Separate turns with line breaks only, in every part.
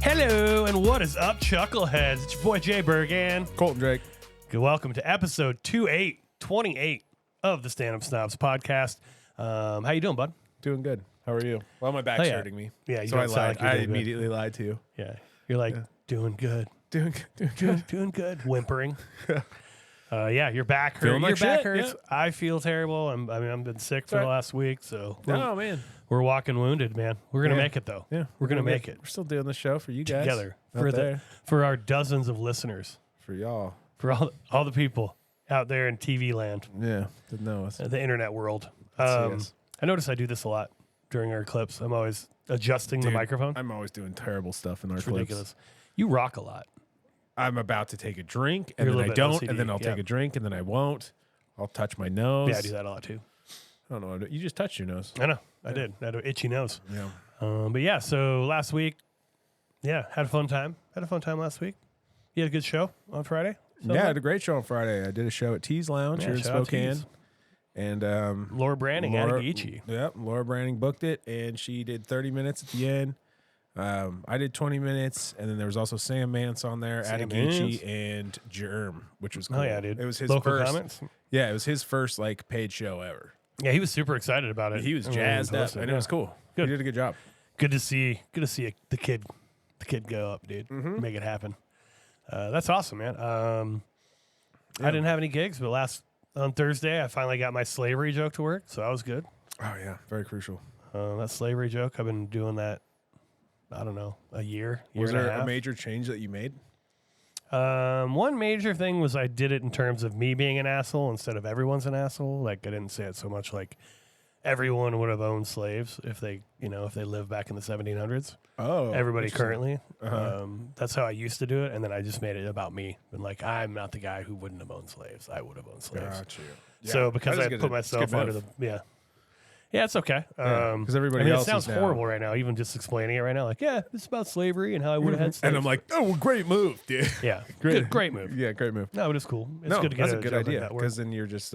Hello, and what is up, Chuckleheads? It's your boy Jay Bergan.
Colton Drake.
Good, welcome to episode 28 of the Stand Up Snobs podcast. How you doing, bud?
Doing good. How are you? Well, my back's hurting me.
Yeah, you
so
don't sound like you're
I
doing good.
immediately lied to you.
Yeah, you're like, doing good.
Doing good.
Doing good. Whimpering. Yeah, your back hurts.
Feeling like
Your back
shit,
hurts.
yeah.
I feel terrible. I've been sick for the last week, so
Oh, man.
we're walking wounded, man. We're gonna
Yeah.
make it though.
Yeah.
We're gonna make it
We're still doing the show for you guys.
together
Out
for our dozens of listeners,
for y'all.
for all the people out there in TV land,
Yeah. Didn't know us.
the internet world.
Yes.
I notice I do this a lot during our clips. I'm always adjusting the
Dude,
microphone.
I'm always doing terrible stuff in our
It's
clips.
ridiculous. You rock a lot.
I'm about to take a drink, and
You're a
then I
little bit
don't,
OCD,
and then I'll take
yeah.
a drink, and then I won't. I'll touch my nose.
Yeah, I do that a lot too.
I don't know. You just touched your nose.
I know. I did. I had an itchy nose.
Yeah.
But yeah, so last week, had a fun time. Had a fun time last week. You had a good show on Friday?
Yeah, I had a great show on Friday. I did a show at Tees Lounge here in
shout out
Spokane.
Tees.
And
Laura Branding, Adagichi.
Yep, Laura Branding booked it, and she did 30 minutes at the end. I did 20 minutes, and then there was also Sam Mance on there,
Sam
Adagichi, and Germ, which was cool.
Oh yeah, dude.
It was his
Local
first.
comments.
Yeah, it was his first like paid show ever.
Yeah, he was super excited about it.
He was
I mean,
jazzed up,
posted,
and it was cool.
Good.
He did a good job.
Good to see the kid go up, dude.
Mm-hmm.
Make it happen. That's awesome, man. I didn't have any gigs, but on Thursday I finally got my slavery joke to work, so that was good.
Oh yeah, very crucial.
That slavery joke, I've been doing that. I don't know, a year
Was
and
there
a half.
a major change that you made?
One major thing was I did it in terms of me being an asshole instead of everyone's an asshole. Like I didn't say it so much like everyone would have owned slaves if they lived back in the 1700s.
Oh,
Everybody
interesting.
currently.
Uh-huh.
That's how I used to do it, and then I just made it about me. And like, I'm not the guy who wouldn't have owned slaves. I would have owned slaves.
Got you.
So because
That
I
is good.
put
It's a
myself
good
under
move.
yeah, it's okay.
Because everybody
I mean,
else
it sounds
is now.
horrible right now, even just explaining it right now. Like, yeah, it's about slavery and how I would have had slaves.
And I'm like, oh, well, great move, dude.
yeah,
Great.
great move.
Yeah, great move.
No, but it's cool. It's
No,
good to get
that's a good
joke like
idea
that work.
because then you're just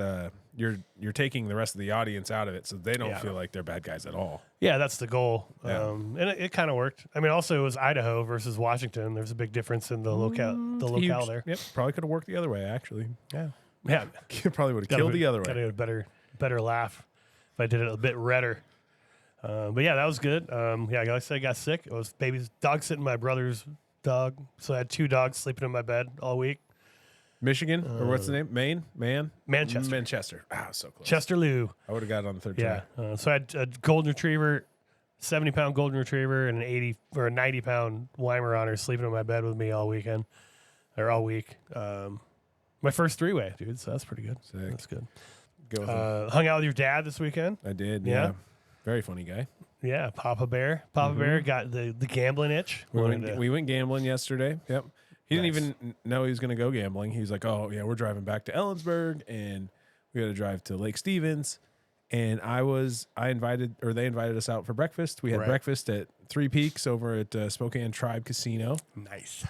you're taking the rest of the audience out of it, so they don't
Yeah.
feel like they're bad guys at all.
Yeah, that's the goal.
Yeah.
And it kind of worked. I mean, also it was Idaho versus Washington. There's a big difference in the locale
Huge.
there.
Yep, probably could have worked the other way. Actually,
Yeah,
probably would have killed the other
Got
way.
a better laugh if I did it a bit redder. But yeah, that was good. Like I said, I got sick. It was dog sitting my brother's dog, so I had two dogs sleeping in my bed all week.
Michigan or what's the name? Manchester. Ah, so close.
Chester Lou.
I would have got it on the third
Yeah.
try.
So I had a golden retriever, 70-pound golden retriever, and an 80 or a 90-pound Weimaraner sleeping in my bed with me all week. My first three-way, dude. So that's pretty good.
Sick.
That's good.
Go with it.
Hung out with your dad this weekend.
I did.
Yeah.
Yeah. Very funny guy.
Yeah, Papa Bear. Papa Bear got the gambling itch.
We went gambling yesterday. Yep. He
Nice.
didn't even know he was going to go gambling. He was like, "Oh yeah, we're driving back to Ellensburg, and we got to drive to Lake Stevens." And they invited us out for breakfast. We had
Right.
breakfast at Three Peaks over at Spokane Tribe Casino.
Nice.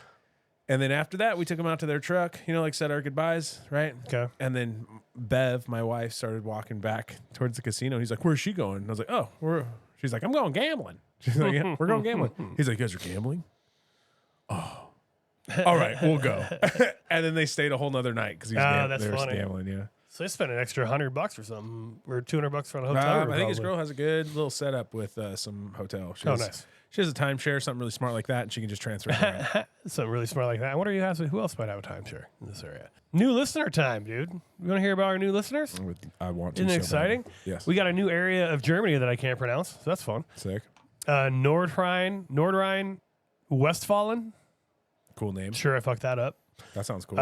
And then after that, we took them out to their truck, like said our goodbyes, right?
Okay.
And then Bev, my wife, started walking back towards the casino. He's like, "Where's she going?" And I was like, "Oh, she's like, I'm going gambling." She's like, "Yeah, we're going gambling." He's like, "You guys are gambling?" Oh, all right, we'll go. And then they stayed a whole nother night because
that's
they were
funny.
gambling. Yeah.
So they spent an extra $100 or something, or $200 for a hotel room.
I think his
probably.
girl has a good little setup with some hotel.
Nice.
She has a timeshare, something really smart like that, and she can just transfer it around.
Something really smart like that. I wonder who else might have a timeshare in this area. New listener time, dude. You want to hear about our new listeners?
I want to.
Isn't it
so bad.
exciting?
Yes.
We got a new area of Germany that I can't pronounce, so that's fun.
Sick.
Nordrhein Westfalen.
Cool name.
Sure, I fucked that up.
That sounds cool.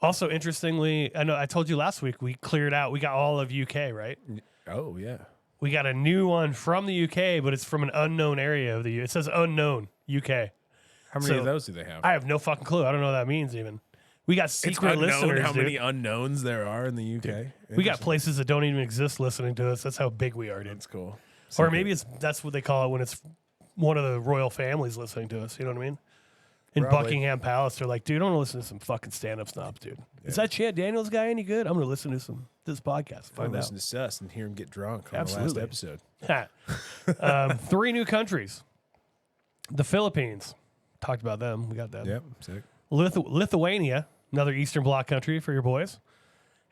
Also, interestingly, I know I told you last week we cleared out. We got all of UK, right?
Oh yeah.
We got a new one from the UK, but it's from an unknown area of the. It says unknown UK.
How many
So,
of those do they have?
I have no fucking clue. I don't know what that means even. We got
It's
secret
unknown
listeners.
how
dude.
many unknowns there are in the UK.
We got places that don't even exist listening to us. That's how big we are, dude.
That's cool.
Or maybe that's what they call it when it's one of the royal families listening to us. You know what I mean? In
Probably.
Buckingham Palace, they're like, dude, I want to listen to some fucking stand-up snobs, dude. Is that Chad Daniels guy any good? I'm going to listen to this podcast.
I'm
Find out.
listen to Sus and hear him get drunk on
Absolutely.
the last episode.
3 new countries. The Philippines. Talked about them. We got that.
Yep, sick.
Lithuania, another Eastern Bloc country for your boys.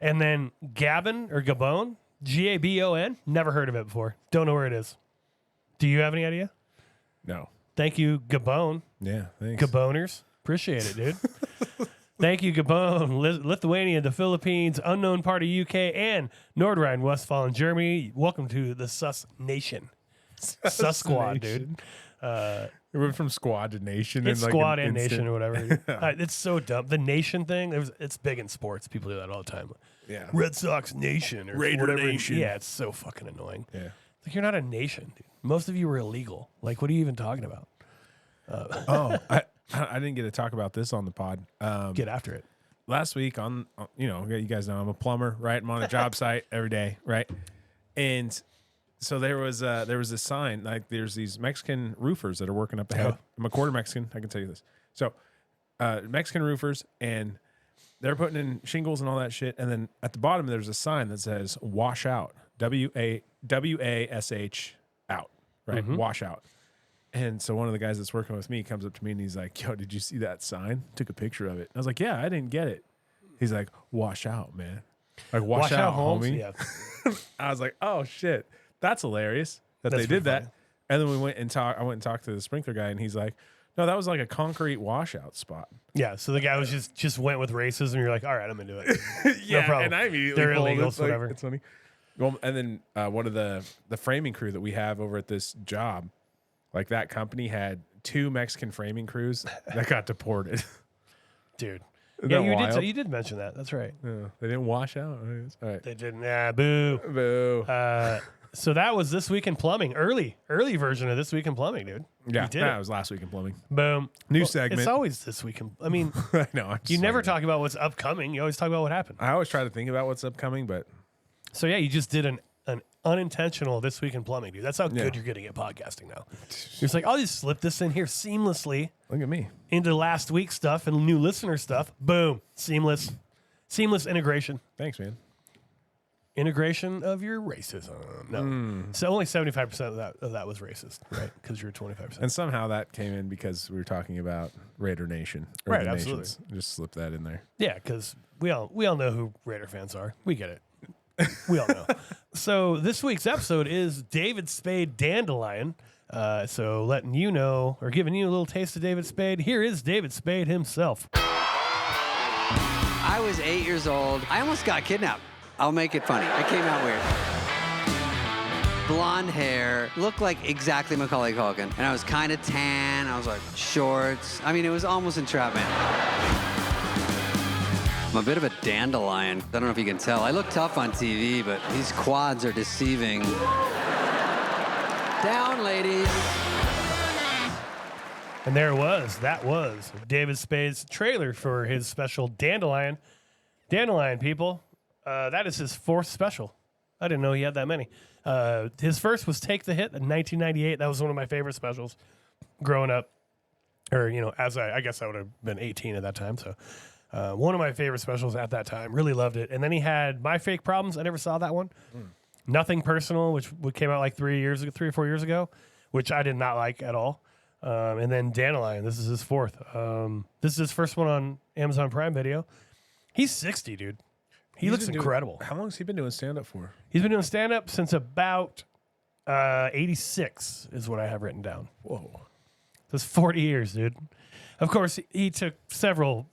And then Gabon or Gabon, Gabon. Never heard of it before. Don't know where it is. Do you have any idea?
No.
Thank you, Gabon.
Yeah, thanks.
Gaboners. Appreciate it, dude. Thank you, Gabon, Lithuania, the Philippines, unknown part of UK, and Nordrhein-Westfalen, Germany. Welcome to the Sus Nation. Sus Squad, dude.
We went from squad to nation.
It's
in like
squad
an
and
instant.
nation or whatever. It's so dumb. The nation thing, it's big in sports. People do that all the time.
Yeah.
Red Sox Nation or
Raider
whatever.
Nation.
Yeah, it's so fucking annoying.
Yeah.
Like, you're not a nation, dude. Most of you are illegal. Like, what are you even talking about?
I didn't get to talk about this on the pod.
Get after it.
Last week you guys know I'm a plumber, right? I'm on a job site every day, right? And so there was a sign, like there's these Mexican roofers that are working up ahead. I'm a quarter Mexican, I can tell you this. So Mexican roofers, and they're putting in shingles and all that shit. And then at the bottom there's a sign that says wash out. WASH out, right?
Mm-hmm.
Wash out. And so one of the guys that's working with me comes up to me and he's like, yo, did you see that sign? Took a picture of it. I was like, yeah, I didn't get it. He's like, wash out, man. Like, wash out,
Holmes.
homie.
Yeah.
I was like, oh, shit. That's hilarious that
That's
they did
pretty
that. And then I went and talked to the sprinkler guy, and he's like, no, that was like a concrete washout spot.
Yeah, so the guy was just went with racism. You're like, all right, I'm into it.
Yeah,
no problem.
and I immediately
They're
pulled it.
illegals,
It's like,
whatever.
It's funny. Well, and then one of the framing crew that we have over at this job, like that company had 2 Mexican framing crews that got deported.
Dude.
Isn't
Yeah,
that wild?
you did mention that. That's right.
Yeah, they didn't wash out. All right.
They didn't. Boo.
Boo.
So that was This Week in Plumbing. Early version of This Week in Plumbing, dude.
Yeah,
You did
that
it.
was last week in plumbing.
Boom.
New segment.
It's always This Week in... I mean,
I know. I'm
you
just
never
like-
talk about what's upcoming. You always talk about what happened.
I always try to think about what's upcoming, but
So yeah, you just did an unintentional This Week in Plumbing, dude. That's how good
Yeah.
you're getting at podcasting now. You're just like, I'll just slip this in here seamlessly
look at me.
into last week's stuff and new listener stuff. Boom. Seamless integration.
Thanks, man.
Integration of your racism. No. So only 75% of that was racist, right? Because you're 25%.
And somehow that came in because we were talking about Raider Nation. or
Right,
the
absolutely.
Nations. Just slip that in there.
Yeah, because we all know who Raider fans are. We get it. We all know. So this week's episode is David Spade Dandelion. So letting you know, or giving you a little taste of David Spade, here is David Spade himself.
I was 8 years old. I almost got kidnapped. I'll make it funny. I came out weird. Blonde hair, looked like exactly Macaulay Culkin. And I was kind of tan. I was like shorts. I mean, it was almost entrapment. I'm a bit of a dandelion. I don't know if you can tell. I look tough on TV, but these quads are deceiving. Down, ladies.
And there it was. That was David Spade's trailer for his special Dandelion. Dandelion, people. That is his 4th special. I didn't know he had that many. His first was Take the Hit in 1998. That was one of my favorite specials growing up. Or, as I guess I would have been 18 at that time. So one of my favorite specials at that time. Really loved it. And then he had My Fake Problems. I never saw that one. Nothing Personal, which came out like 3 or 4 years ago, which I did not like at all. And then Dandelion. This is his 4th. This is his first one on Amazon Prime Video. He's 60, dude. He looks incredible.
How long has he been doing stand-up for?
He's been doing stand-up since about 86 is what I have written down.
Whoa.
That's 40 years, dude. Of course, he took several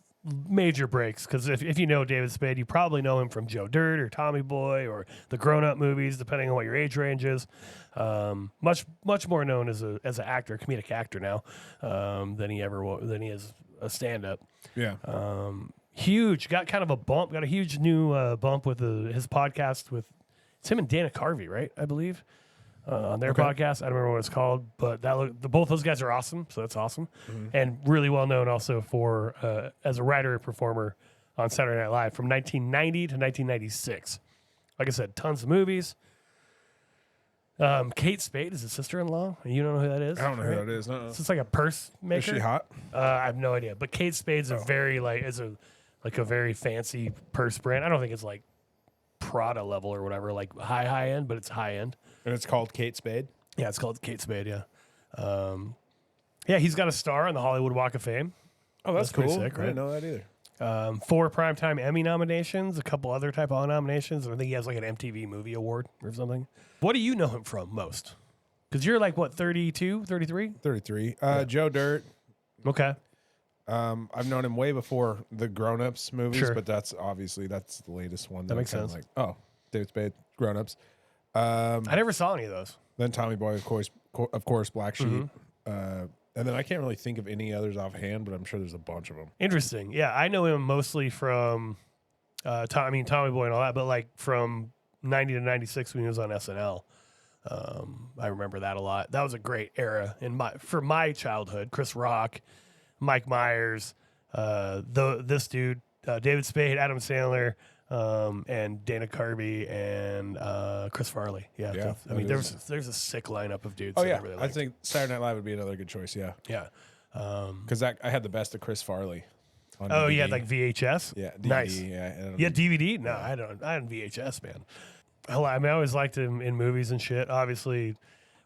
major breaks because if you know David Spade, you probably know him from Joe Dirt or Tommy Boy or the Grown Up movies, depending on what your age range is. Much more known as an actor, comedic actor now than he is a stand-up.
Yeah.
Huge, got kind of a bump, got a huge new bump with his podcast with it's him and Dana Carvey, right? I believe on their podcast. I don't remember what it's called, but both those guys are awesome, so that's awesome, and really well known also for as a writer and performer on Saturday Night Live from 1990 to 1996. Like I said, tons of movies. Kate Spade is his sister-in-law. You don't know who that is?
I don't know who that is. No.
So it's like a purse maker.
Is she hot?
I have no idea. But Kate Spade's a very a very fancy purse brand. I don't think it's like Prada level or whatever, like high end, but it's high end.
And it's called Kate Spade?
Yeah, it's called Kate Spade. Yeah. Yeah, he's got a star on the Hollywood Walk of Fame.
Oh, that's
pretty
cool.
sick,
I
right?
didn't know that either.
4 Primetime Emmy nominations, a couple other type of nominations. I think he has like an MTV Movie Award or something. What do you know him from most? Because you're like, what, 32, 33?
33. Joe Dirt.
Okay.
I've known him way before the Grown Ups movies,
Sure.
but that's the latest one.
That makes
I'm
sense.
Like, oh, David Spade, Grown Ups.
I never saw any of those.
Then Tommy Boy, of course, Black Sheep.
Mm-hmm.
And then I can't really think of any others offhand, but I'm sure there's a bunch of them.
Interesting. Yeah, I know him mostly from, Tommy Boy and all that, but like from 90 to 96 when he was on SNL. I remember that a lot. That was a great era for my childhood. Chris Rock, Mike Myers, this dude, David Spade, Adam Sandler, and Dana Carvey and Chris Farley. Yeah, I mean, there's a sick lineup of dudes.
Oh
that
yeah,
I really
I
liked.
think Saturday Night Live would be another good choice. Yeah,
Yeah.
because I had the best of Chris Farley. On
Oh
DVD.
yeah, like VHS.
Yeah, DVD,
Nice.
Yeah,
Yeah, DVD. No, I don't. I had VHS, man. I mean, I always liked him in movies and shit. Obviously,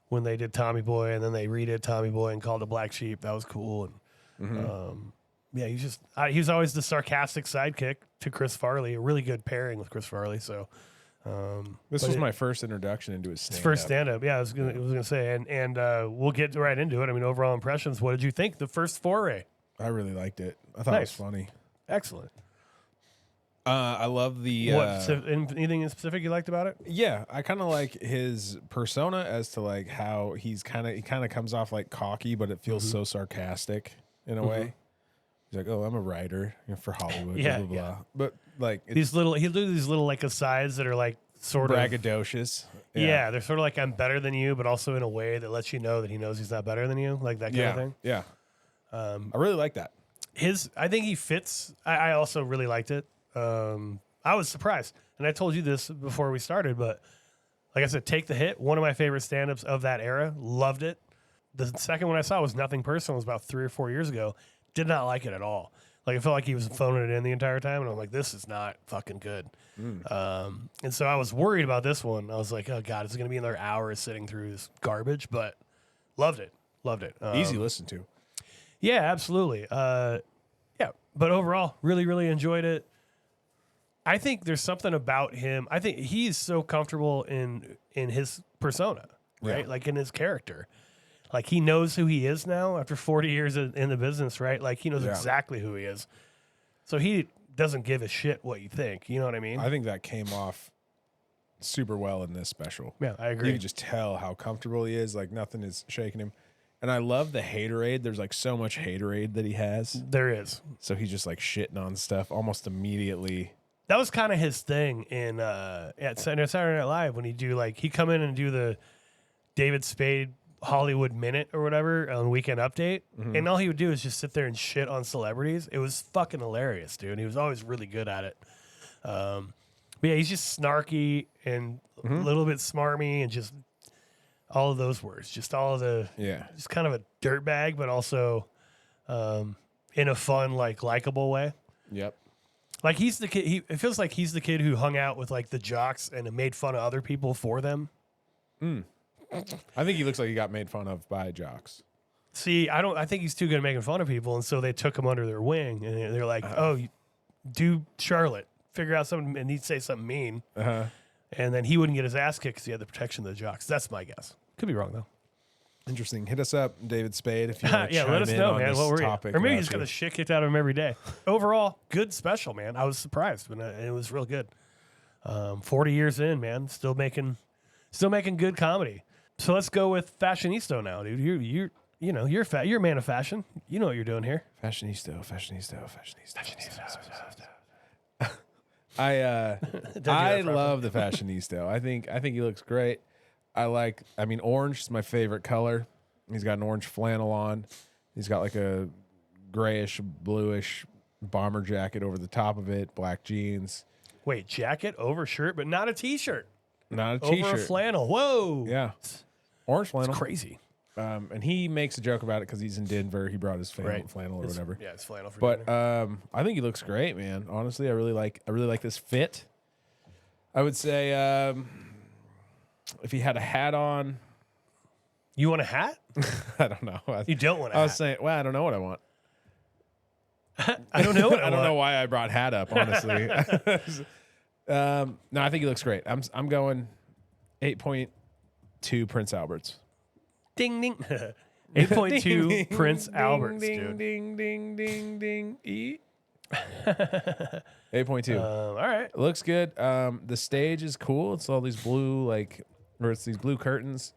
when they did Tommy Boy and then they redid Tommy Boy and called it Black Sheep, that was cool. And yeah, he was always the sarcastic sidekick to Chris Farley. A really good pairing with Chris Farley. So
This was my first introduction into his stand-up.
first stand up. Yeah, I was gonna say, and we'll get right into it. I mean, overall impressions. What did you think? The first foray.
I really liked it. I thought it was funny.
Excellent.
I love the
Anything in specific you liked about it?
yeah. I kind of like his persona as to like how he kind of comes off like cocky, but it feels so sarcastic in a way. He's like, "Oh, I'm a writer for Hollywood."
Yeah,
blah, blah,
yeah.
blah. But like it's
He'll do these little like asides that are like sort of
braggadocious.
yeah, they're sort of like I'm better than you, but also in a way that lets you know that he knows he's not better than you, like that kind of thing.
Yeah. I really like that.
I think he fits. I also really liked it. I was surprised, and I told you this before we started, but like I said, Take the Hit, one of my favorite stand-ups of that era. Loved it. The second one I saw was Nothing Personal. It was about 3 or 4 years ago. Did not like it at all. Like I felt like he was phoning it in the entire time, and I'm like, this is not fucking good. And so I was worried about this one. I was like, oh god, it's gonna be another hour sitting through this garbage, but loved it.
Easy listen to.
Yeah, absolutely. Yeah, but overall, really, really enjoyed it. I think there's something about him. I think he's so comfortable in his persona, right?
Yeah.
Like in his character. Like he knows who he is now after 40 years in the business, right? Like he knows exactly who he is. So he doesn't give a shit what you think. You know what I mean?
I think that came off super well in this special.
Yeah, I agree.
You can just tell how comfortable he is. Like nothing is shaking him. And I love the haterade. There's like so much haterade that he has.
There is.
So he's just like shitting on stuff almost immediately.
That was kind of his thing in at Saturday Night Live when he'd come in and do the David Spade Hollywood Minute or whatever on Weekend Update, and all he would do is just sit there and shit on celebrities. It was fucking hilarious, dude. He was always really good at it. But yeah, he's just snarky and a little bit smarmy and just all of those words, just all of the just kind of a dirtbag, but also in a fun, like likable way.
Yep.
Like he's the kid. It feels like he's the kid who hung out with like the jocks and made fun of other people for them.
I think he looks like he got made fun of by jocks.
See, I think he's too good at making fun of people, and so they took him under their wing, and they're like, "Oh, do Charlotte, figure out something," and he'd say something mean, and then he wouldn't get his ass kicked because he had the protection of the jocks. That's my guess. Could be wrong though.
Interesting. Hit us up, David Spade, if you want to
Yeah, let us know, man. What were you?
topic.
Or maybe
about
you just got the shit kicked out of him every day. Overall, good special, man. I was surprised, but it was real good. 40 years in, man, still making good comedy. So let's go with Fashionisto now, dude. You're a man of fashion. You know what you're doing here.
Fashionisto. I love the Fashionisto. I think he looks great. Orange is my favorite color. He's got an orange flannel on. He's got like a grayish, bluish bomber jacket over the top of it, black jeans.
Wait, jacket over shirt, but not a t-shirt.
Not a t-shirt.
Over a flannel. Whoa.
Yeah. Orange flannel.
It's crazy.
And he makes a joke about it because he's in Denver. He brought his flannel or whatever.
Yeah, it's flannel for
But
dinner.
I think he looks great, man. Honestly, I really like this fit. I would say if he had a hat on,
You want a hat?
I don't know.
You don't want a
I
hat.
was saying, well, I don't know what I want.
I don't know what I
I don't
want.
know why I brought hat up, honestly. No, I think he looks great. I'm going 8.2 Prince Alberts.
Ding, ding. 8.2
Ding, ding,
Prince
ding,
Alberts,
ding,
dude.
Ding, ding, ding, ding, ding. 8.2.
All right.
It looks good. The stage is cool. It's all these blue, it's these blue curtains.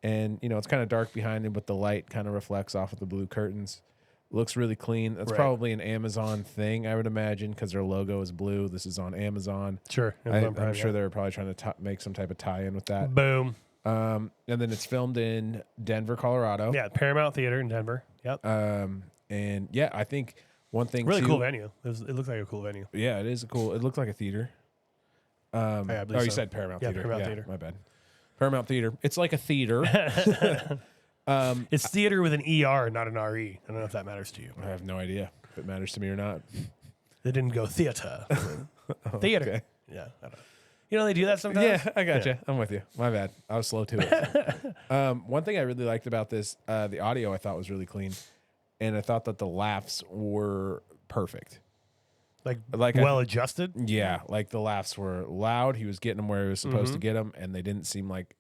And, it's kind of dark behind him, but the light kind of reflects off of the blue curtains. Looks really clean. That's
Right.
probably an Amazon thing, I would imagine, because their logo is blue. This is on Amazon.
Sure.
I'm sure they were probably trying to make some type of tie-in with that.
Boom.
And then it's filmed in Denver, Colorado.
Yeah, Paramount Theater in Denver. Yep.
And yeah, I think one thing
Really
too,
cool venue. It looks like a cool venue.
Yeah, it is cool. It looked like a theater.
I believe
You
so.
said Paramount
Yeah,
Theater.
Paramount Theater.
My bad. Paramount Theater. It's like a theater.
It's theater with an ER, not an RE. I don't know if that matters to you.
I have no idea if it matters to me or not.
They didn't go theater. Theater.
Okay.
Yeah. I don't know. You know they do that sometimes?
Yeah, I got you. I'm with you. My bad. I was slow to it. One thing I really liked about this, the audio I thought was really clean, and I thought that the laughs were perfect.
Like
I-
well adjusted?
Yeah, like the laughs were loud. He was getting them where he was supposed to get them, and they didn't seem like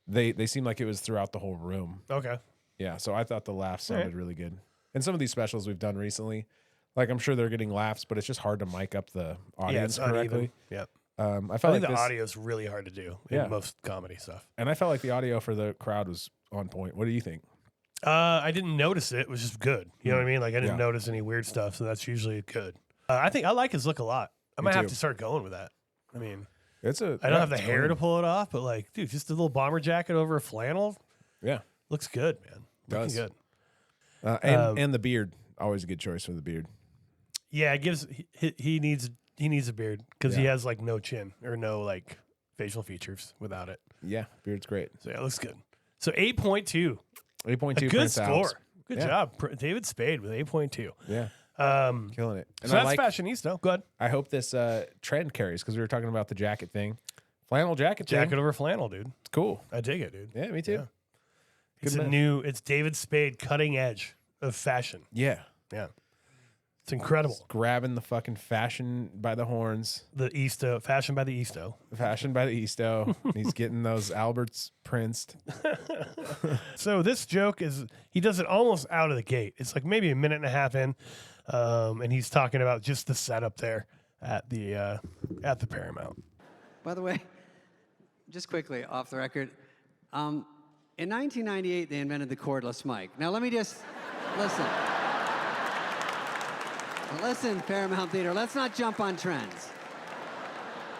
they seemed like it was throughout the whole room.
Okay.
Yeah, so I thought the laughs
All right.
sounded really good. And some of these specials we've done recently, like I'm sure they're getting laughs, but it's just hard to mic up the audience
Yeah, it's
correctly.
uneven. Yep.
I
I
felt
think
like
the
this,
audio is really hard to do in
Yeah.
most comedy stuff.
and I felt like the audio for the crowd was on point. What do you think?
I didn't notice it. It was just good. You know what I mean? Like I didn't
Yeah.
notice any weird stuff, so that's usually good. I think I like his look a lot. I
Me
might have
too.
to start going with that. I mean, I
I
don't have the hair to pull it off, but like, dude, just a little bomber jacket over a flannel
Yeah,
looks good, man. Looking
Does.
good.
and the beard, always a good choice for the beard.
Yeah, it gives he needs a beard because he
Yeah.
has like no chin or no like facial features without it.
Yeah, beard's great.
So yeah, it looks good. So 8.2,
8.2.
good
Prince
score.
Alps.
Good
Yeah.
job, David Spade with 8.2.
Yeah,
Um,
killing it. And
so
I
that's
like.
Fashionisto. Go ahead.
I hope this trend carries because we were talking about the jacket thing. Flannel jacket thing.
Jacket over flannel, dude.
It's cool.
I dig it, dude.
Yeah, me too.
Yeah. It's
Good
a
move.
new. It's David Spade, cutting edge of fashion.
Yeah.
Yeah, it's incredible.
Grabbing the fucking fashion by the horns.
The Easto, fashion by the Easto.
Fashion by the Easto. He's getting those Alberts princed.
So this joke is he does it almost out of the gate. It's like maybe a minute and a half in, and he's talking about just the setup there at the Paramount.
By the way, just quickly off the record, in 1998 they invented the cordless mic. Now let me just listen. Listen, Paramount Theater, let's not jump on trends.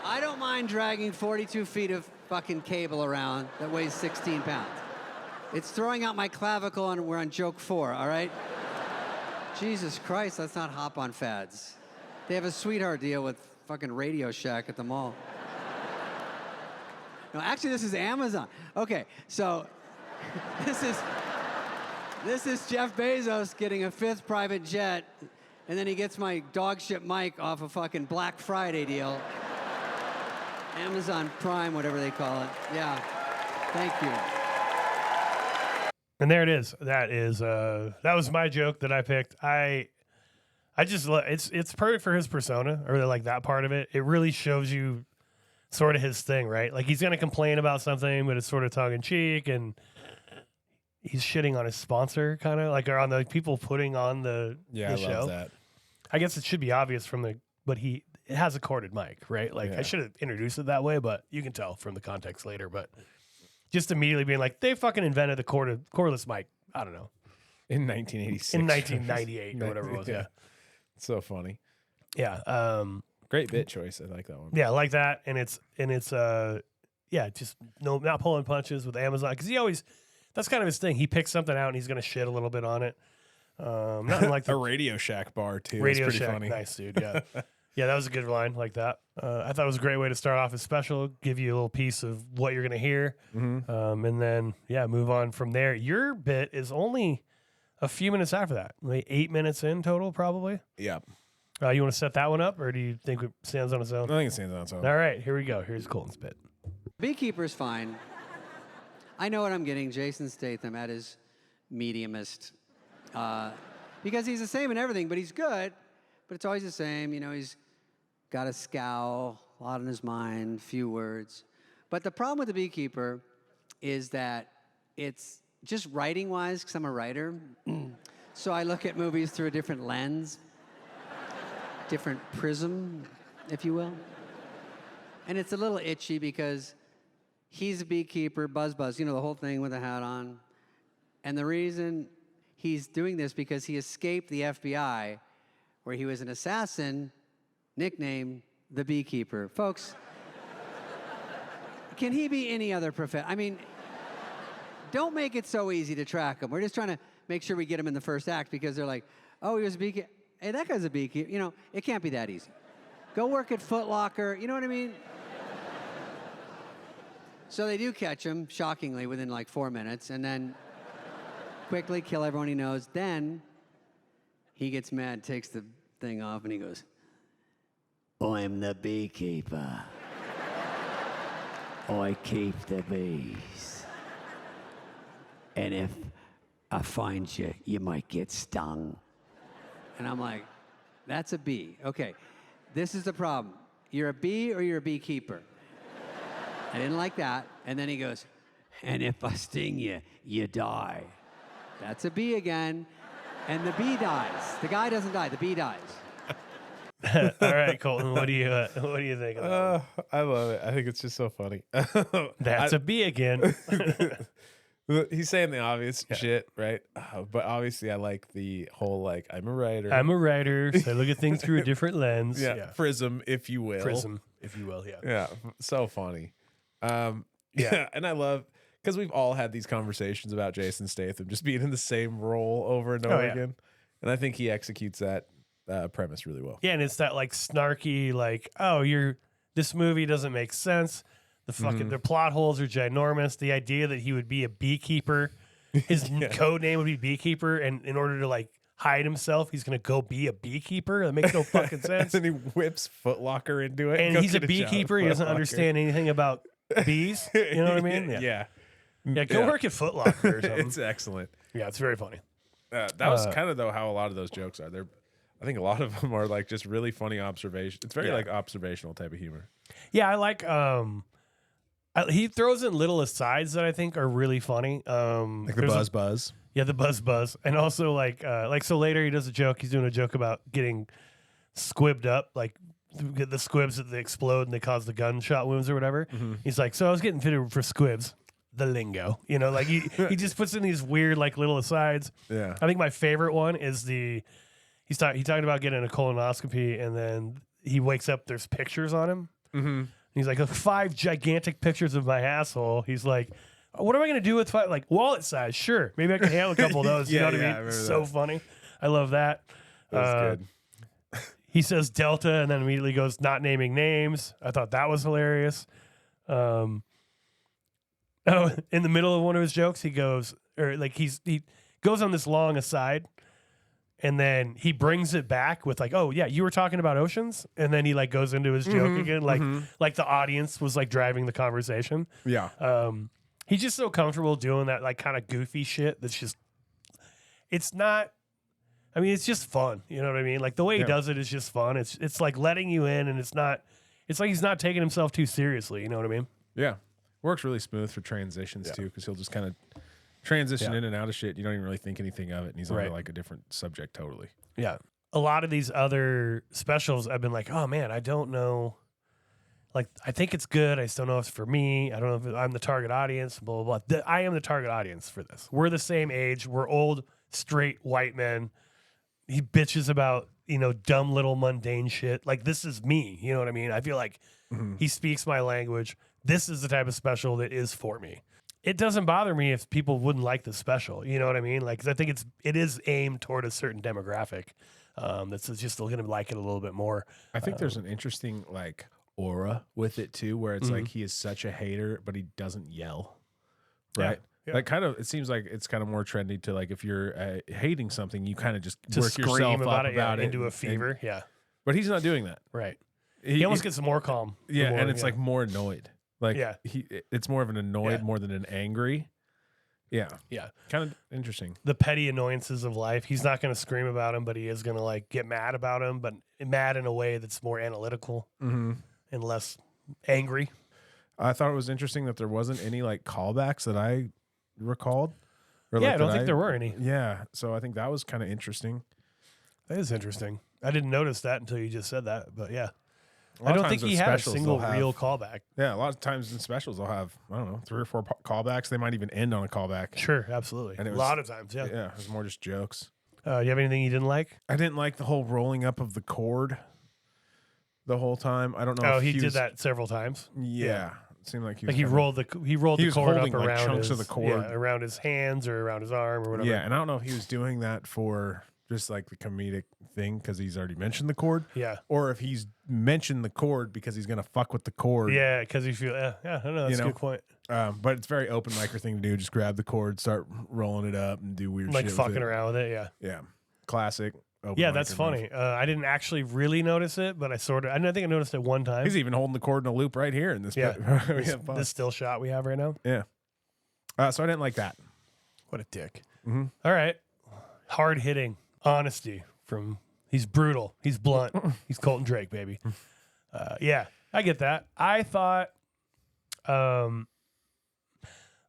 I don't mind dragging 42 feet of fucking cable around that weighs 16 pounds. It's throwing out my clavicle and we're on joke 4, all right? Jesus Christ, let's not hop on fads. They have a sweetheart deal with fucking Radio Shack at the mall. No, actually, this is Amazon. Okay, so this is Jeff Bezos getting a 5th private jet, and then he gets my dog shit mic off a fucking Black Friday deal. Amazon Prime, whatever they call it. Yeah, thank you.
And there it is. That was my joke that I picked. I just it's perfect for his persona, or like that part of it. It really shows you sort of his thing, right? Like he's gonna complain about something, but it's sort of tongue in cheek, and he's shitting on his sponsor, kind of like, or on the people putting on the
Yeah, I
show.
love that.
I guess it should be obvious from it has a corded mic, right? Like
Yeah.
I should have introduced it that way, but you can tell from the context later. But just immediately being like, they fucking invented the cordless mic. I don't know,
In 1986.
in 1998 or whatever it was. Yeah,
It's so funny.
yeah,
Great bit choice. I like that one.
yeah, like that. And it's yeah, just not pulling punches with Amazon because that's kind of his thing. He picks something out and he's gonna shit a little bit on it. Nothing like
A
the
Radio Shack bar, too.
Radio
It's pretty
Shack.
funny.
Nice, dude. Yeah. Yeah, that was a good line like that. I thought it was a great way to start off a special, give you a little piece of what you're going to hear. And then, move on from there. Your bit is only a few minutes after that, like 8 minutes in total, probably.
Yeah.
You want to set that one up, or do you think it stands on its own?
I think it stands on its own.
All right, here we go. Here's Colton's bit.
Beekeeper's fine. I know what I'm getting. Jason Statham at his mediumist. Because he's the same in everything, but he's good. But it's always the same. You know, he's got a scowl, a lot on his mind, few words. But the problem with The Beekeeper is that it's just writing-wise, because I'm a writer. So I look at movies through a different lens, different prism, if you will. And it's a little itchy because he's a beekeeper, buzz, you know, the whole thing with the hat on. And the reason he's doing this because he escaped the FBI, where he was an assassin, nicknamed the Beekeeper. Folks, can he be any other profession? I mean, don't make it so easy to track him. We're just trying to make sure we get him in the first act because they're like, oh, he was a beekeeper. Hey, that guy's a beekeeper. You know, it can't be that easy. Go work at Foot Locker. You know what I mean? So they do catch him, shockingly, within like 4 minutes, and then quickly kill everyone he knows. Then he gets mad, takes the thing off, and he goes, I'm the beekeeper. I keep the bees. And if I find you, you might get stung. And I'm like, that's a bee. Okay, this is the problem. You're a bee or you're a beekeeper? I didn't like that. And then he goes, and if I sting you, you die. That's a bee again. And the bee dies. The guy doesn't die, the bee dies.
All right, Colton, what do you think of that?
I love it. I think it's just so funny.
That's a bee again.
He's saying the obvious shit, right? But obviously, I like the whole like I'm a writer.
I'm a writer, so I look at things through a different lens.
Yeah, prism, if you will.
Prism, if you will. Yeah.
Yeah, so funny. Yeah, and I love because we've all had these conversations about Jason Statham just being in the same role over and over again, and I think he executes that premise really well.
Yeah, and it's that like snarky, like, oh, this movie doesn't make sense. The fucking the plot holes are ginormous. The idea that he would be a beekeeper, his code name would be Beekeeper, and in order to like hide himself, he's gonna go be a beekeeper. That makes no fucking sense.
And then he whips Foot Locker into it.
And he's a beekeeper. He doesn't understand anything about bees. You know what I mean?
Yeah.
Go work at Foot Locker or something.
It's excellent.
Yeah, it's very funny.
That was kind of though how a lot of those jokes are. I think a lot of them are like just really funny observation. It's very like observational type of humor.
Yeah, I like. He throws in little asides that I think are really funny.
Like the buzz.
Yeah, the buzz. And also like so later he does a joke. He's doing a joke about getting squibbed up, like the squibs that they explode and they cause the gunshot wounds or whatever. He's like, so I was getting fitted for squibs. The lingo, you know, like he just puts in these weird like little asides.
Yeah.
I think my favorite one is he's talking about getting a colonoscopy and then he wakes up, there's pictures on him. Mm-hmm. He's like, 5 gigantic pictures of my asshole. He's like, what am I going to do with 5? Like, wallet size, sure. Maybe I can handle a couple of those. You know what I mean? So funny. I love that.
That was good.
He says Delta and then immediately goes, not naming names. I thought that was hilarious. In the middle of one of his jokes, he goes, or like he goes on this long aside. And then he brings it back with like, oh yeah, you were talking about oceans, and then he like goes into his joke again, like the audience was like driving the conversation.
Yeah,
he's just so comfortable doing that like kind of goofy shit. That's just, it's not. I mean, it's just fun. You know what I mean? Like the way he does it is just fun. It's like letting you in, and it's not. It's like he's not taking himself too seriously. You know what I mean?
Yeah, works really smooth for transitions too, because he'll just kind of transition in and out of shit. You don't even really think anything of it, and he's on like a different subject totally.
Yeah. A lot of these other specials, I've been like, oh man, I don't know. Like, I think it's good. I just don't know if it's for me. I don't know if I'm the target audience, blah, blah, blah. I am the target audience for this. We're the same age. We're old, straight white men. He bitches about, you know, dumb little mundane shit. Like, this is me. You know what I mean? I feel like he speaks my language. This is the type of special that is for me. It doesn't bother me if people wouldn't like the special. You know what I mean? Like, 'cause I think it is aimed toward a certain demographic that's just going to like it a little bit more.
I think there's an interesting like aura with it too, where it's like he is such a hater, but he doesn't yell, right? Yeah. Like kind of, it seems like it's kind of more trendy to like if you're hating something, you kind of just work yourself
about
up
it,
about it
into a fever. But
he's not doing that.
Right. He almost gets more calm.
Yeah, and it's like more annoyed. Like,
Yeah.
it's more of an annoyed
Yeah.
more than an angry. Yeah.
Yeah.
Kind of interesting.
The petty annoyances of life. He's not going to scream about him, but he is going to like get mad about him, but mad in a way that's more analytical
Mm-hmm.
and less angry.
I thought it was interesting that there wasn't any like callbacks that I recalled. Or,
Yeah,
like,
I don't
that
think there were any.
Yeah. So I think that was kind of interesting.
That is interesting. I didn't notice that until you just said that, but yeah.
A lot
I
of
don't think
times
he
with
had a
specials,
single
they'll have-
real callback.
Yeah, a lot of times in specials they'll have, I don't know, 3 or 4 callbacks. They might even end on a callback.
Sure, absolutely.
And it
A
was-
lot of times, yeah.
Yeah, it was more just jokes.
You have anything you didn't like?
I didn't like the whole rolling up of the cord the whole time. I don't know.
Oh,
if
he did
was-
that several times.
Yeah, it seemed like he was
Like he
kinda-
rolled the
was
cord up
holding, like,
around
chunks
his,
of the cord.
yeah, around his hands or around his arm or whatever.
Yeah, and I don't know if he was doing that for just like the comedic thing because he's already mentioned the cord,
Yeah.
or if he's mentioned the cord because he's gonna fuck with the cord.
Yeah, because you feel, yeah, I don't know. That's
You
a
know?
good point.
But it's very open micer thing to do. Just grab the cord, start rolling it up, and do weird
Like
shit.
fucking
with it.
around with it, yeah.
Yeah, classic. Open
Yeah,
micer
that's
move.
funny. I didn't actually really notice it, but I think I noticed it one time.
He's even holding the cord in a loop right here in this.
Yeah.
we
this,
have fun.
this still shot we have right now.
Yeah. So I didn't like that.
What a dick.
Mhm.
All right. Hard hitting. Honesty he's brutal. He's blunt. He's Colton Drake, baby. Yeah, I get that. I thought a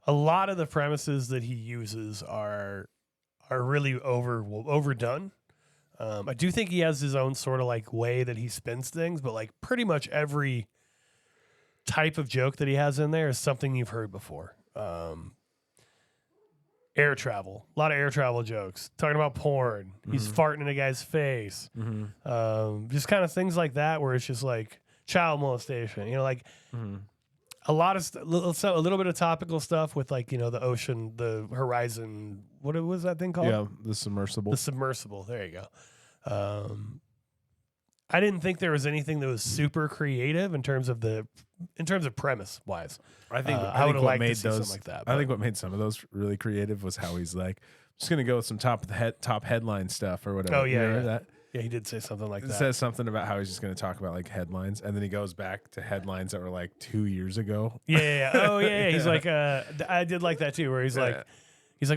lot of the premises that he uses are really overdone. I do think he has his own sort of like way that he spins things, but like pretty much every type of joke that he has in there is something you've heard before. Air travel, a lot of air travel jokes. Talking about porn, he's farting in a guy's face. Just kind of things like that, where it's just like child molestation. You know, like a lot of a little bit of topical stuff with like the ocean, the horizon. What was that thing called?
Yeah, the submersible.
The submersible. There you go. I didn't think there was anything that was super creative in terms of premise wise.
I think
I
I
would
think
have
what
liked to
made
see
those.
something like that.
I think what made some of those really creative was how he's like, just gonna go with some top headline stuff or whatever.
Oh,
You
yeah,
remember
yeah.
that?
Yeah, he did say something like
It
that.
says something about how he's just gonna talk about like headlines, and then he goes back to headlines that were like 2 years ago.
Yeah. Oh, yeah. He's like, I did like that too, where he's like,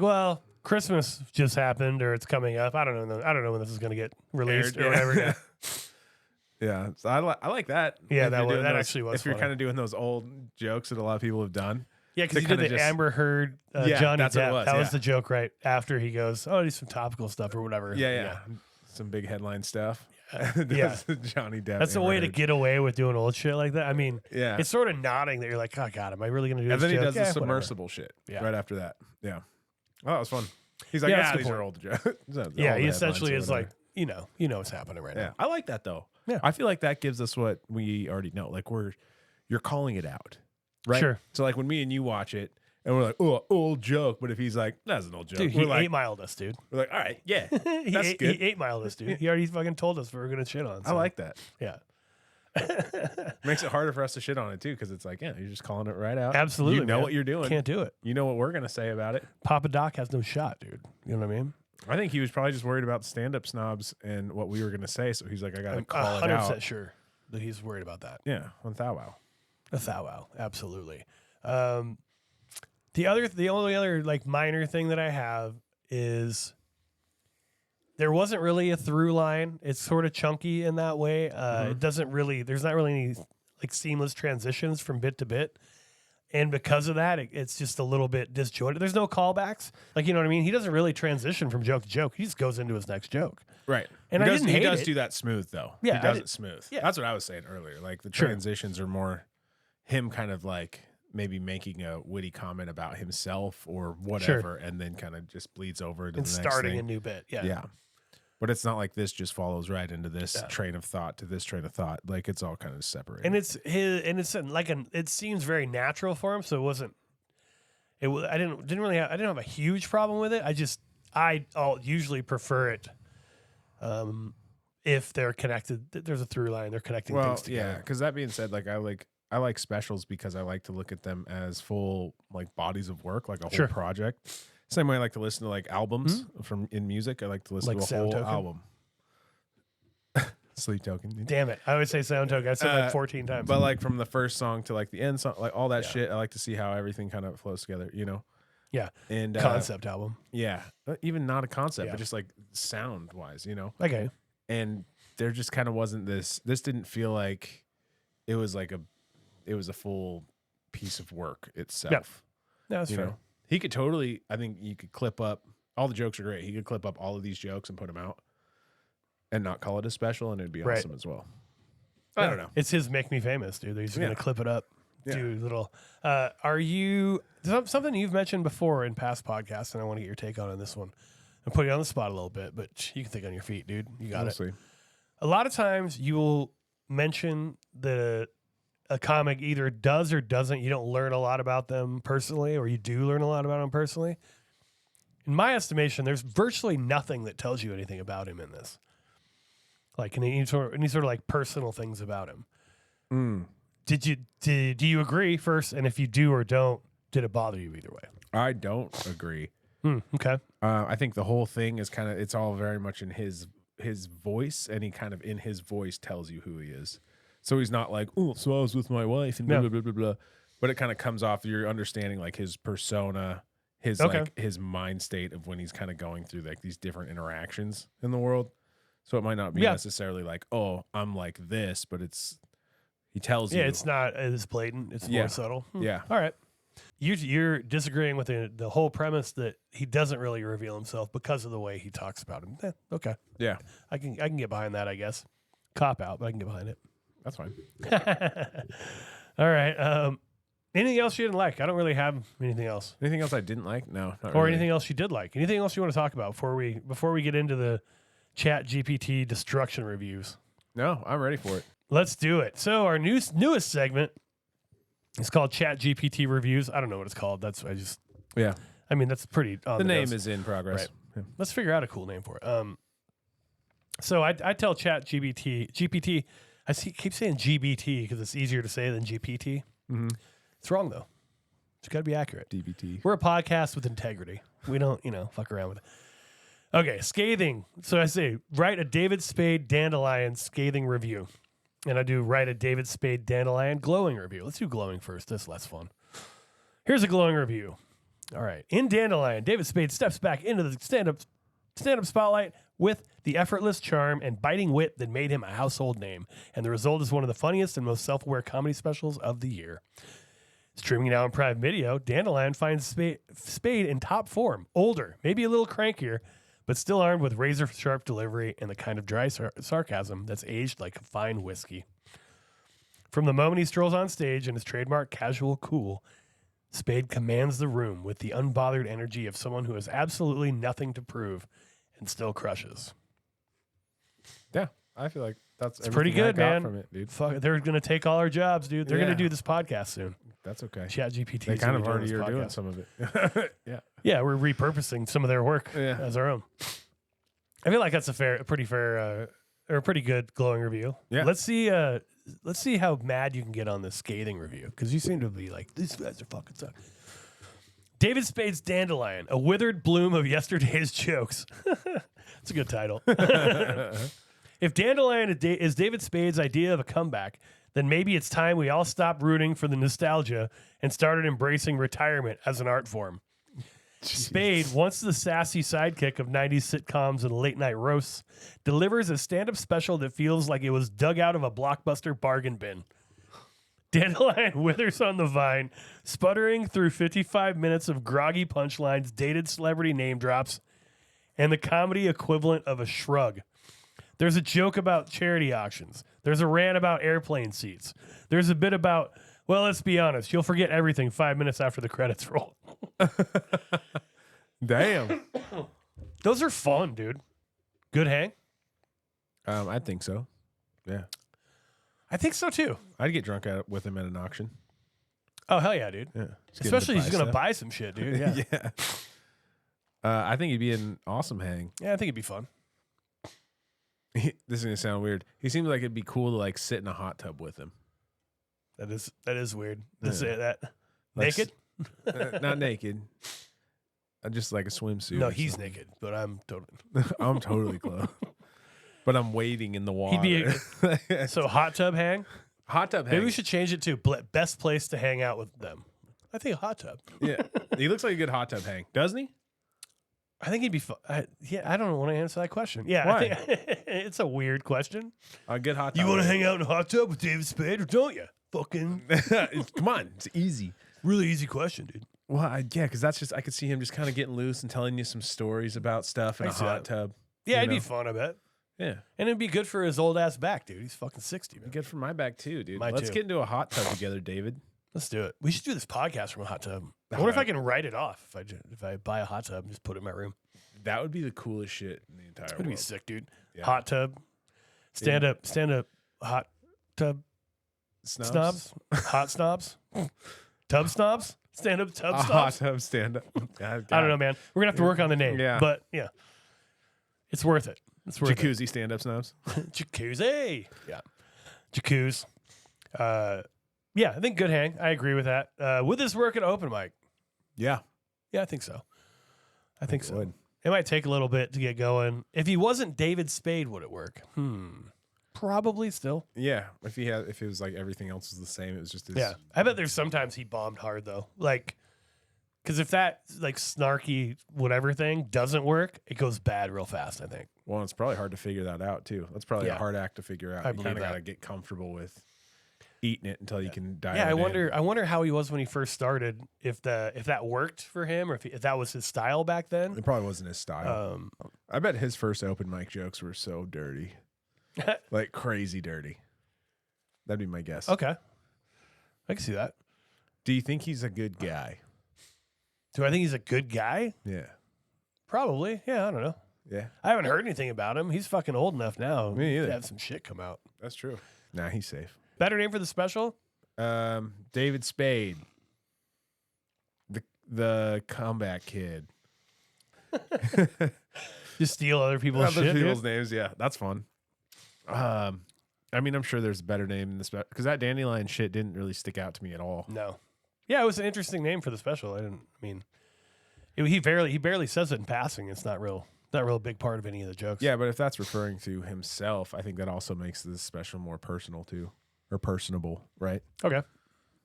well, Christmas just happened or it's coming up. I don't know when this is going to get released
Aired,
or whatever. Yeah.
Yeah, so I like that.
Yeah,
If
that
you're
was-
doing
that
those-
actually was
If you're
funny.
kind of doing those old jokes that a lot of people have done.
Yeah, because
To
he did
kinda
the
just-
Amber Heard,
Yeah,
Johnny
that's what it
Depp.
was,
That was
yeah.
the joke right after he goes, do some topical stuff or whatever.
Yeah. Some big headline stuff.
Yeah.
Johnny Depp.
That's the
Amber
way to
Heard.
get away with doing old shit like that. I mean,
Yeah.
it's sort of nodding that you're like, oh, God, am I really going to do
And
this
then he
joke?
does the
Yeah, whatever.
submersible shit
Yeah.
right after that. Yeah. Oh, that was fun. He's like,
Yeah, that's a good
these are
point.
old jokes.
Yeah, he essentially is like, you know what's happening right
Yeah,
now.
I like that though.
Yeah.
I feel like that gives us what we already know. Like you're calling it out, right?
Sure.
So like when me and you watch it, and we're like, oh, old joke. But if he's like, that's an old joke,
Dude,
we're
he
like,
8-miled us, dude.
we're like, all right, yeah,
he
that's good.
8-miled us, dude. He already fucking told us we were going to shit on.
I
so,
like that.
Yeah.
Makes it harder for us to shit on it too, because it's like, yeah, you're just calling it right out.
Absolutely.
You know
man.
what you're doing.
Can't do it.
You know what we're gonna say about it.
Papa Doc has no shot, dude. You know what I mean?
I think he was probably just worried about stand-up snobs and what we were gonna say, so he's like, I gotta
I'm
call it
100%
out.
sure that he's worried about that.
Yeah, on Thou Wow.
A thou wow, absolutely. The only other like minor thing that I have is there wasn't really a through line. It's sort of chunky in that way. It doesn't really. There's not really any like seamless transitions from bit to bit, and because of that, it's just a little bit disjointed. There's no callbacks. Like you know what I mean? He doesn't really transition from joke to joke. He just goes into his next joke.
Right.
And
he
I
does,
didn't
he
hate
does
it.
do that smooth though.
Yeah,
he
I
does
did-
it smooth.
yeah.
That's what I was saying earlier. Like the
Sure.
transitions are more him kind of like maybe making a witty comment about himself or whatever, and then kind of just bleeds over to
And
the next
starting
thing.
a new bit. Yeah.
Yeah. But it's not like this just follows right into this train of thought to this train of thought. Like it's all kind of separated.
And it seems very natural for him. So it wasn't. I didn't have a huge problem with it. I'll usually prefer it. If they're connected, there's a through line. They're connecting things together.
yeah. Because that being said, like I like specials because I like to look at them as full like bodies of work, like a whole
Sure.
project. Same way I like to listen to like albums in music. I like to listen
Like
to a whole
Sound Token?
album. Sleep token.
Damn it. I always say sound token. I said like 14 times.
But like from the first song to like the end song, like all that shit, I like to see how everything kind of flows together,
Yeah.
And
Concept album.
Yeah. Even not a concept, but just like sound wise,
Okay.
And there just kind of wasn't this didn't feel like it was like it was a full piece of work itself.
Yeah, that's fair.
He could totally, I think you could clip up, all the jokes are great. He could clip up all of these jokes and put them out and not call it a special, and it'd be awesome as well. I don't know.
It's his Make Me Famous, dude. He's going to clip it up.
Yeah.
Do little. Are you, something you've mentioned before in past podcasts, and I want to get your take on this one. I'm putting you on the spot a little bit, but you can think on your feet, dude. You got it.
See.
A lot of times you will mention that a comic either does or doesn't. You don't learn a lot about them personally, or you do learn a lot about them personally. In my estimation, there's virtually nothing that tells you anything about him in this. Like any sort of like personal things about him. Do you agree first? And if you do or don't, did it bother you either way?
I don't agree.
Okay.
I think the whole thing is kind of, it's all very much in his voice, and he kind of in his voice tells you who he is. So he's not like, oh, so I was with my wife and blah, blah, blah, blah, blah. But it kind of comes off, you're understanding like his persona, like his mind state of when he's kind of going through like these different interactions in the world. So it might not be necessarily like, oh, I'm like this, but he tells you.
Yeah, it's not as blatant. It's more subtle.
Yeah.
All right. You're disagreeing with the whole premise that he doesn't really reveal himself because of the way he talks about him. Okay.
Yeah.
I can get behind that, I guess. Cop out, but I can get behind it.
That's fine.
All right. Anything else you didn't like? I don't really have anything else.
Anything else I didn't like? No, not
Or
really.
anything else you did like? Anything else you want to talk about before we get into the Chat GPT destruction reviews?
No, I'm ready for it.
Let's do it. So our newest segment is called Chat GPT Reviews. I don't know what it's called. That's that's pretty on
The name
nose.
is in progress.
Right.
Yeah.
Let's figure out a cool name for it. So I tell Chat GPT. Keep saying GBT because it's easier to say than GPT.
Mm-hmm.
It's wrong though. It's got to be accurate.
DBT.
We're a podcast with integrity. We don't, fuck around with it. Okay, scathing. So I say, write a David Spade Dandelion scathing review. And I do write a David Spade Dandelion glowing review. Let's do glowing first. That's less fun. Here's a glowing review. All right. In Dandelion, David Spade steps back into the stand-up spotlight with the effortless charm and biting wit that made him a household name. And the result is one of the funniest and most self-aware comedy specials of the year. Streaming now on Prime Video, Dandelion finds Spade in top form, older, maybe a little crankier, but still armed with razor-sharp delivery and the kind of dry sarcasm that's aged like fine whiskey. From the moment he strolls on stage in his trademark casual cool, Spade commands the room with the unbothered energy of someone who has absolutely nothing to prove and still crushes.
Yeah, I feel like that's
pretty good, man.
From it, dude.
Fuck, they're going to take all our jobs, dude. They're going to do this podcast soon.
That's okay.
Chat GPT.
They kind of already are doing some of it.
Yeah, we're repurposing some of their work as our own. I feel like that's a pretty good glowing review.
Yeah.
Let's see how mad you can get on the scathing review because you seem to be like, these guys are fucking suck. David Spade's Dandelion, a withered bloom of yesterday's jokes. It's a good title. If Dandelion is David Spade's idea of a comeback, then maybe it's time we all stop rooting for the nostalgia and started embracing retirement as an art form. Spade, once the sassy sidekick of 90s sitcoms and late-night roasts, delivers a stand-up special that feels like it was dug out of a Blockbuster bargain bin. Dandelion withers on the vine, sputtering through 55 minutes of groggy punchlines, dated celebrity name drops, and the comedy equivalent of a shrug. There's a joke about charity auctions. There's a rant about airplane seats. There's a bit about, well, let's be honest, you'll forget everything 5 minutes after the credits roll.
Damn.
Those are fun, dude. Good hang?
I think so. Yeah.
I think so, too.
I'd get drunk with him at an auction.
Oh, hell yeah, dude.
Yeah.
Especially if he's going to buy some shit, dude. Yeah.
Yeah. I think he'd be an awesome hang.
Yeah, I think it'd be fun.
This is going to sound weird. He seems like it'd be cool to like sit in a hot tub with him.
That is weird. To say that.
Like,
Naked?
Not naked. Just like a swimsuit.
No, he's naked, but I'm totally.
I'm totally close. but I'm waiting in the water.
He'd be so hot tub hang.
Hot tub hang.
Maybe we should change it to best place to hang out with them. I think a hot tub.
Yeah, he looks like a good hot tub hang, doesn't he?
I think he'd be fun. I don't want to answer that question. Yeah,
Why?
I think it's a weird question.
A good hot tub.
You want to hang out in a hot tub with David Spade or don't you? Fucking
Come on, it's easy.
really easy question, dude.
Well, yeah, because that's just I could see him just kind of getting loose and telling you some stories about stuff in
I
a
see
hot
that.
tub.
Yeah,
You
it'd be
know?
fun, I bet.
Yeah,
And it'd be good for his old ass back, dude. He's fucking 60, man.
good for my back too, dude.
Mine
Let's
too.
get into a hot tub together, David.
Let's do it. We should do this podcast from a hot tub. I wonder if I can write it off if I buy a hot tub and just put it in my room.
That would be the coolest shit in the entire
It'd be
world.
sick, dude.
Yeah.
Hot tub, stand up hot tub snobs, hot snobs, tub snobs, stand up tub
A hot
snobs.
tub stand up.
I don't know, man. We're gonna have to work on the name.
Yeah.
But yeah, it's worth it. It's worth
Jacuzzi stand up snubs.
it. Jacuzzi. Yeah, jacuzzi. Yeah, I think good hang. I agree with that. Would this work at open mic?
Yeah,
Yeah, I think so. I think so.
would.
It might take a little bit to get going. If he wasn't David Spade, would it work? Probably still.
yeah. If it was like everything else was the same, it was just his.
Yeah. I bet there's sometimes he bombed hard though. Like, because if that like snarky whatever thing doesn't work, it goes bad real fast, I think.
Well, it's probably hard to figure that out too. That's probably
Yeah.
a hard act to figure out.
I
You
believe
kind of
that.
got to get comfortable with eating it until you can dial
Yeah,
it in.
I wonder how he was when he first started. If that worked for him, or if that was his style back then.
It probably wasn't his style. I bet his first open mic jokes were so dirty, like crazy dirty. That'd be my guess.
Okay, I can see that.
Do you think he's a good guy?
Do I think he's a good guy?
Yeah.
Probably. Yeah, I don't know.
Yeah,
I haven't heard anything about him. He's fucking old enough now.
Me either.
To have some shit come out.
that's true. Nah, he's safe.
Better name for the special?
David Spade, the comeback kid.
Just steal other people's
Other
shit.
people's
Dude.
names, yeah, that's fun. I mean, I'm sure there's a better name in this because that Dandelion shit didn't really stick out to me at all.
No. Yeah, it was an interesting name for the special. He barely says it in passing. It's not a big part of any of the jokes.
Yeah, but if that's referring to himself, I think that also makes this special more personal too, or personable, right?
Okay.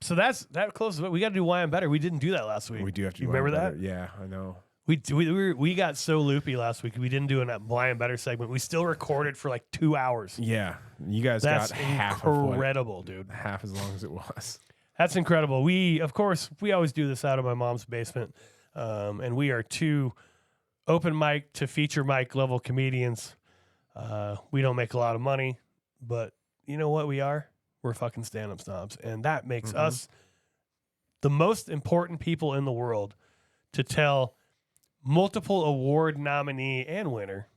So that closes it. We got to do Why I'm Better. We didn't do that last week.
We do have to.
You
do
remember
Why I'm
that?
Better. Yeah, I know.
We got so loopy last week. We didn't do a Why I'm Better segment. We still recorded for like 2 hours.
Yeah, you guys
That's
got half of what,
incredible, dude.
half as long as it was.
That's incredible. We always do this out of my mom's basement, and we are two open mic to feature mic level comedians. We don't make a lot of money, but you know what we are? We're fucking stand-up snobs, and that makes us the most important people in the world to tell multiple award nominee and winner,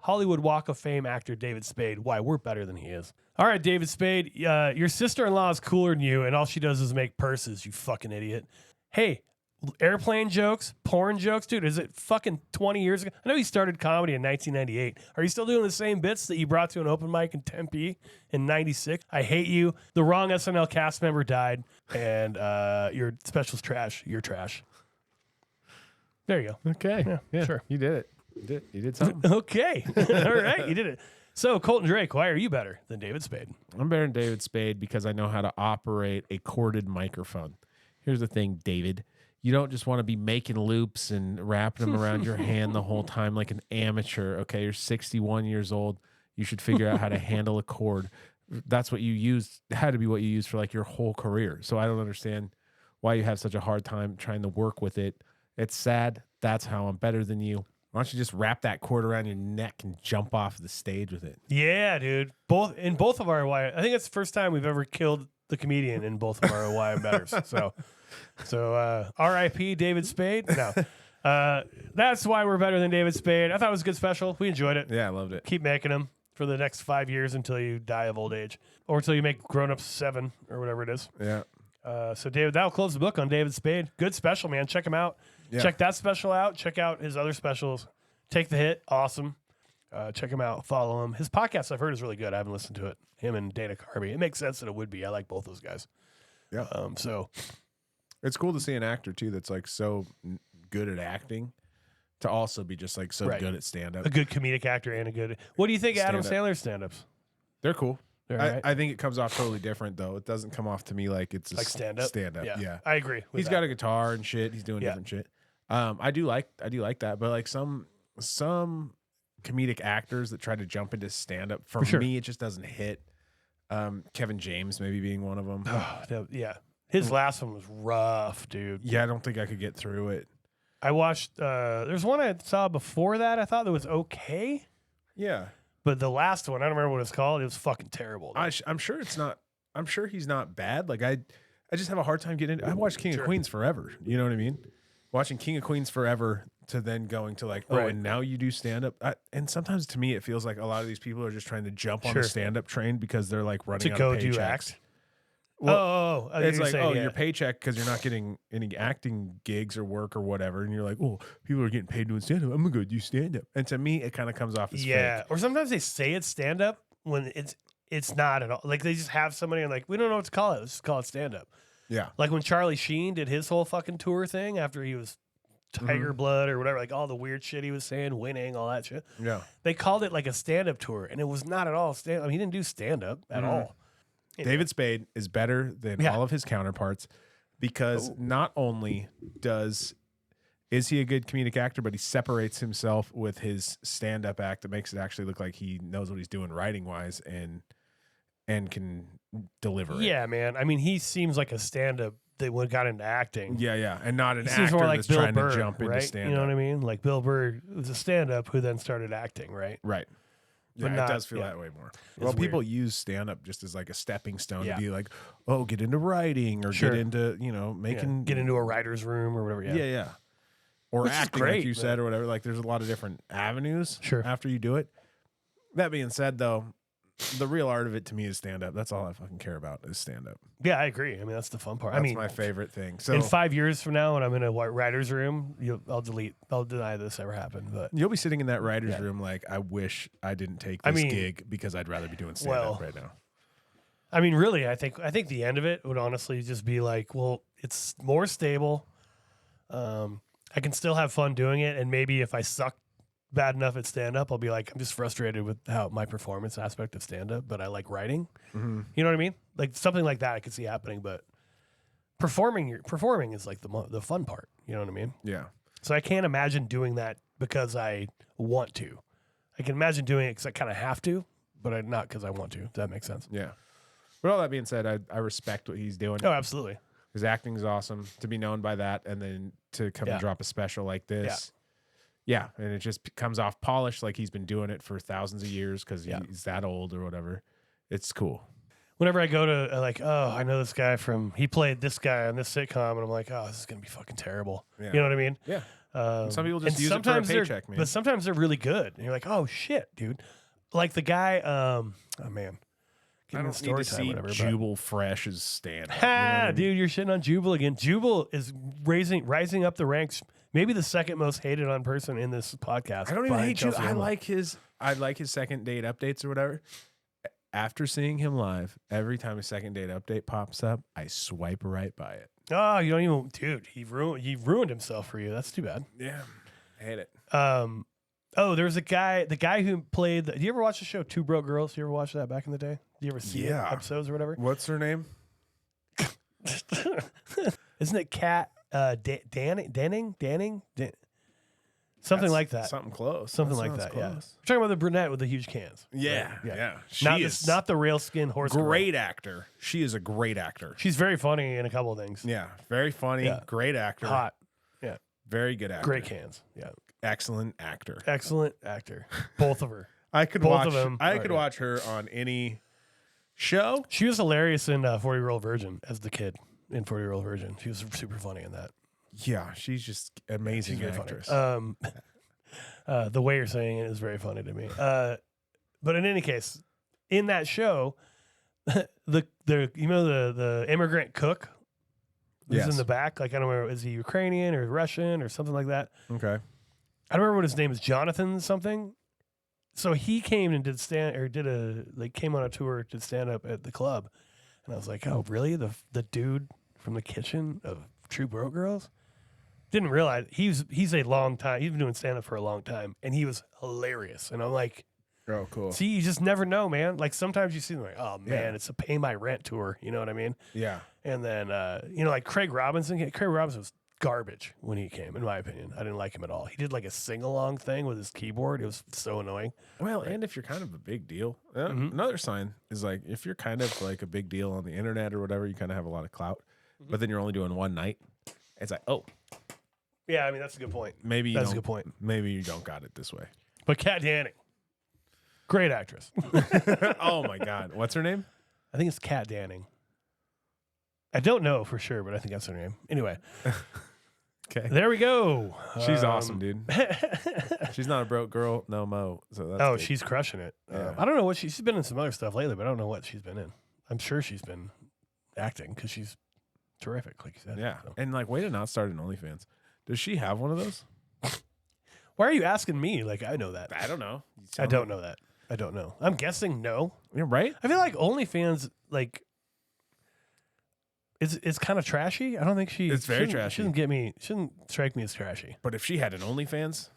Hollywood Walk of Fame actor David Spade, why we're better than he is. All right, David Spade, your sister-in-law is cooler than you, and all she does is make purses, you fucking idiot. Hey, airplane jokes, porn jokes, dude, is it fucking 20 years ago? I know you started comedy in 1998. Are you still doing the same bits that you brought to an open mic in Tempe in 96? I hate you. The wrong SNL cast member died, and your special's trash. You're trash. There you go.
Okay,
Yeah, sure.
You did it. You did something.
Okay. All right. You did it. So, Colton Drake, why are you better than David Spade?
I'm better than David Spade because I know how to operate a corded microphone. Here's the thing, David. You don't just want to be making loops and wrapping them around your hand the whole time like an amateur. Okay, you're 61 years old. You should figure out how to handle a cord. That's what you used, had to be what you used for like your whole career. So I don't understand why you have such a hard time trying to work with it. It's sad. That's how I'm better than you. Why don't you just wrap that cord around your neck and jump off the stage with it?
Yeah, dude. In both of our why, I think it's the first time we've ever killed the comedian in both of our why I'm betters. So R.I.P. David Spade. No, that's why we're better than David Spade. I thought it was a good special. We enjoyed it.
Yeah, I loved it.
Keep making them for the next 5 years until you die of old age, or until you make Grown Ups 7 or whatever it is.
Yeah.
So David, that'll close the book on David Spade. Good special, man. Check him out.
Yeah.
Check that special out. Check out his other specials. Take the Hit. Awesome. Check him out. Follow him. His podcast I've heard is really good. I haven't listened to it. Him and Dana Carvey. It makes sense that it would be. I like both those guys.
Yeah.
So
It's cool to see an actor too that's like so good at acting to also be just like so
Right.
good at stand up.
A good comedic actor and a good. What do you think of Adam
Stand-up.
Sandler's stand-ups?
They're cool.
They're all right.
I think it comes off totally different though. It doesn't come off to me like it's a
Like stand-up?
Stand up. Yeah.
I agree. With
He's
that.
got a guitar and shit. He's doing
Yeah.
different shit. I do like that, but like some comedic actors that try to jump into stand up for
sure.
me, it just doesn't hit. Kevin James maybe being one of them.
Yeah. His last one was rough, dude.
Yeah, I don't think I could get through it.
I watched. There's one I saw before that. I thought that was okay,
Yeah,
but the last one, I don't remember what it's called. It was fucking terrible.
I'm sure it's not. I'm sure he's not bad. Like I just have a hard time getting. I watched King of Queens forever. You know what I mean? Watching King of Queens forever to then going to like, oh,
Right.
and now you do stand up. And sometimes to me, it feels like a lot of these people are just trying to jump on the stand up train because they're like running
to
out
go
of
do
paychecks.
act.
Well,
I
it's
was
like,
saying, yeah.
your paycheck because you're not getting any acting gigs or work or whatever, and you're like, oh, people are getting paid doing stand up. I'm gonna go do stand up. And to me, it kind of comes off as
Yeah,
fake.
or sometimes they say it's stand up when it's not at all. Like they just have somebody and like, we don't know what to call it. Let's just call it stand up.
Yeah,
Like when Charlie Sheen did his whole fucking tour thing after he was Tiger Blood or whatever, like all the weird shit he was saying, winning, all that shit.
yeah.
They called it like a stand up tour, and it was not at all stand. I mean, he didn't do stand up at all.
David Spade is better than
Yeah.
all of his counterparts because not only is he a good comedic actor, but he separates himself with his stand up act that makes it actually look like he knows what he's doing writing wise and can deliver it.
Yeah, man. I mean, he seems like a stand up that got into acting.
Yeah, and not an
He
actor
seems more like
that's
Bill
trying
Burr,
to jump
right?
into stand up.
You know what I mean? Like Bill Burr was a stand up who then started acting, right?
Right.
But
Yeah,
not-
it does feel
yeah.
that way more.
It's
Well, people
weird.
use stand up just as like a stepping stone
Yeah.
to be like, oh, get into writing or
Sure.
get into,
Yeah.
making
Get into a writer's room or whatever.
yeah. Or
Which is
acting,
great,
like you
but-
said, or whatever. Like there's a lot of different avenues
Sure.
after you do it. That being said, though, the real art of it to me is stand up. That's all I fucking care about is stand up.
Yeah, I agree. I mean, that's the fun part.
That's
I mean,
my favorite thing. So
in 5 years from now, when I'm in a writer's room, I'll deny this ever happened. But
you'll be sitting in that writer's
Yeah.
room like, I wish I didn't take
I
this
mean,
gig because I'd rather be doing stand up
well,
right now.
I mean, really, I think the end of it would honestly just be like, well, it's more stable. I can still have fun doing it, and maybe if I suck bad enough at stand up, I'll be like, I'm just frustrated with how my performance aspect of stand up, but I like writing.
Mm-hmm.
You know what I mean? Like something like that, I could see happening. But performing is like the fun part. You know what I mean?
Yeah.
So I can't imagine doing that because I want to. I can imagine doing it because I kind of have to, but not because I want to. Does that make sense?
Yeah. But all that being said, I respect what he's doing.
Oh, absolutely.
His acting is awesome. To be known by that and then to come
Yeah.
and drop a special like this. Yeah. And it just comes off polished like he's been doing it for thousands of years because
Yeah.
he's that old or whatever. It's cool.
Whenever I go to like, oh, I know this guy he played this guy on this sitcom, and I'm like, oh, this is gonna be fucking terrible.
Yeah.
You know what I mean?
Yeah.
Some
people just use it for a paycheck, man.
But sometimes they're really good, and you're like, oh shit, dude. Like the guy, oh man,
I don't need to see Jubal Fresh's stand.
Ha, dude, you're shitting on Jubal again. Jubal is rising up the ranks. Maybe the second most hated on person in this podcast.
I don't even
behind
hate Jubal.
Chelsea Handler.
I like his second date updates or whatever. After seeing him live, every time a second date update pops up, I swipe right by it.
Oh, you don't even, dude. He ruined himself for you. That's too bad.
Yeah. I hate it.
Oh, there's the guy who played. Do you ever watch the show Two Broke Girls? You ever watch that back in the day? Do you ever see episodes or whatever?
What's her name?
Isn't it Kat Danning? Something like that.
Something close.
Something
That
like
sounds
that. Yeah. We're
close.
talking about the brunette with the huge cans.
Yeah.
Right,
Yeah.
Not the rail skin horse. girl.
Great actor. She is a great actor.
She's very funny in a couple of things.
Yeah. Very funny.
Yeah.
Great actor.
Hot. Yeah.
Very good actor.
Great cans. Yeah.
Excellent actor.
Excellent actor. Both of her.
I could
Both
watch.
of them
I
are-
could watch her on any show.
She was hilarious in 40-Year-Old Virgin as the kid in 40-Year-Old Virgin. She was super funny in that.
Yeah, she's just amazing
She's very
actress.
funny. The way you're saying it is very funny to me. But in any case, in that show, the immigrant cook who's
Yes.
in the back, like I don't remember, is he Ukrainian or Russian or something like that?
Okay.
I don't remember what his name is, Jonathan something. So he came and came on a tour to stand up at the club, and I was like, oh really? The dude from the kitchen of True Broke Girls? Didn't realize he's a long time. He's been doing stand up for a long time, and he was hilarious. And I'm like,
Oh, cool.
see, you just never know, man. Like sometimes you see them like, oh man,
Yeah.
it's a pay my rent tour. You know what I mean?
Yeah.
And then like Craig Robinson. Craig Robinson was garbage when he came, in my opinion. I didn't like him at all. He did like a sing along thing with his keyboard. It was so annoying.
Well, and if you're kind of a big deal, another sign is like if you're kind of like a big deal on the internet or whatever, you kind of have a lot of clout. But then you're only doing one night. It's like, oh,
Yeah, I mean that's a good point.
maybe you
That's a
don't-
good point.
Maybe you don't got it this way.
But Kat Danning, great actress.
Oh my God, what's her name?
I think it's Kat Danning. I don't know for sure, but I think that's her name. Anyway,
Okay,
there we go.
she's awesome, dude. She's not a broke girl, no mo. So that's good.
She's crushing it.
Yeah.
I don't know what she's been in some other stuff lately, but I don't know what she's been in. I'm sure she's been acting because she's terrific, like you said.
Yeah,
So.
and like way to not start an OnlyFans. Does she have one of those?
Why are you asking me? Like I know that.
I don't know.
I don't know that. I don't know. I'm guessing no.
You're right.
I feel like OnlyFans like it's kind of trashy. I don't think she.
It's very
shouldn't-
trashy.
Shouldn't strike me as trashy.
But if she had an OnlyFans,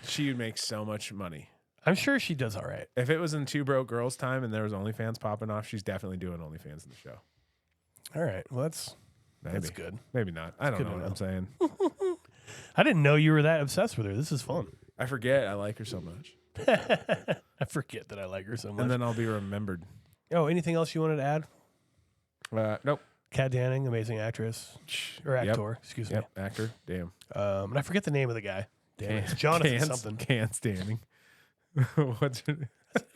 she would make so much money.
I'm sure she does all right.
If it was in Two Broke Girls time and there was OnlyFans popping off, she's definitely doing OnlyFans in the show.
All right. Well, that's
Maybe.
good.
Maybe not. I don't
good
know
to
what
know.
I'm saying.
I didn't know you were that obsessed with her. This is fun.
I forget I like her so much.
I forget that I like her so much.
And then I'll be remembered.
Anything else you wanted to add?
Nope.
Kat Danning, amazing actress or
Yep.
actor, excuse me.
Yep. Actor. Damn.
And I forget the name of the guy. Damn it. It's Jonathan something.
Can standing. What's her name?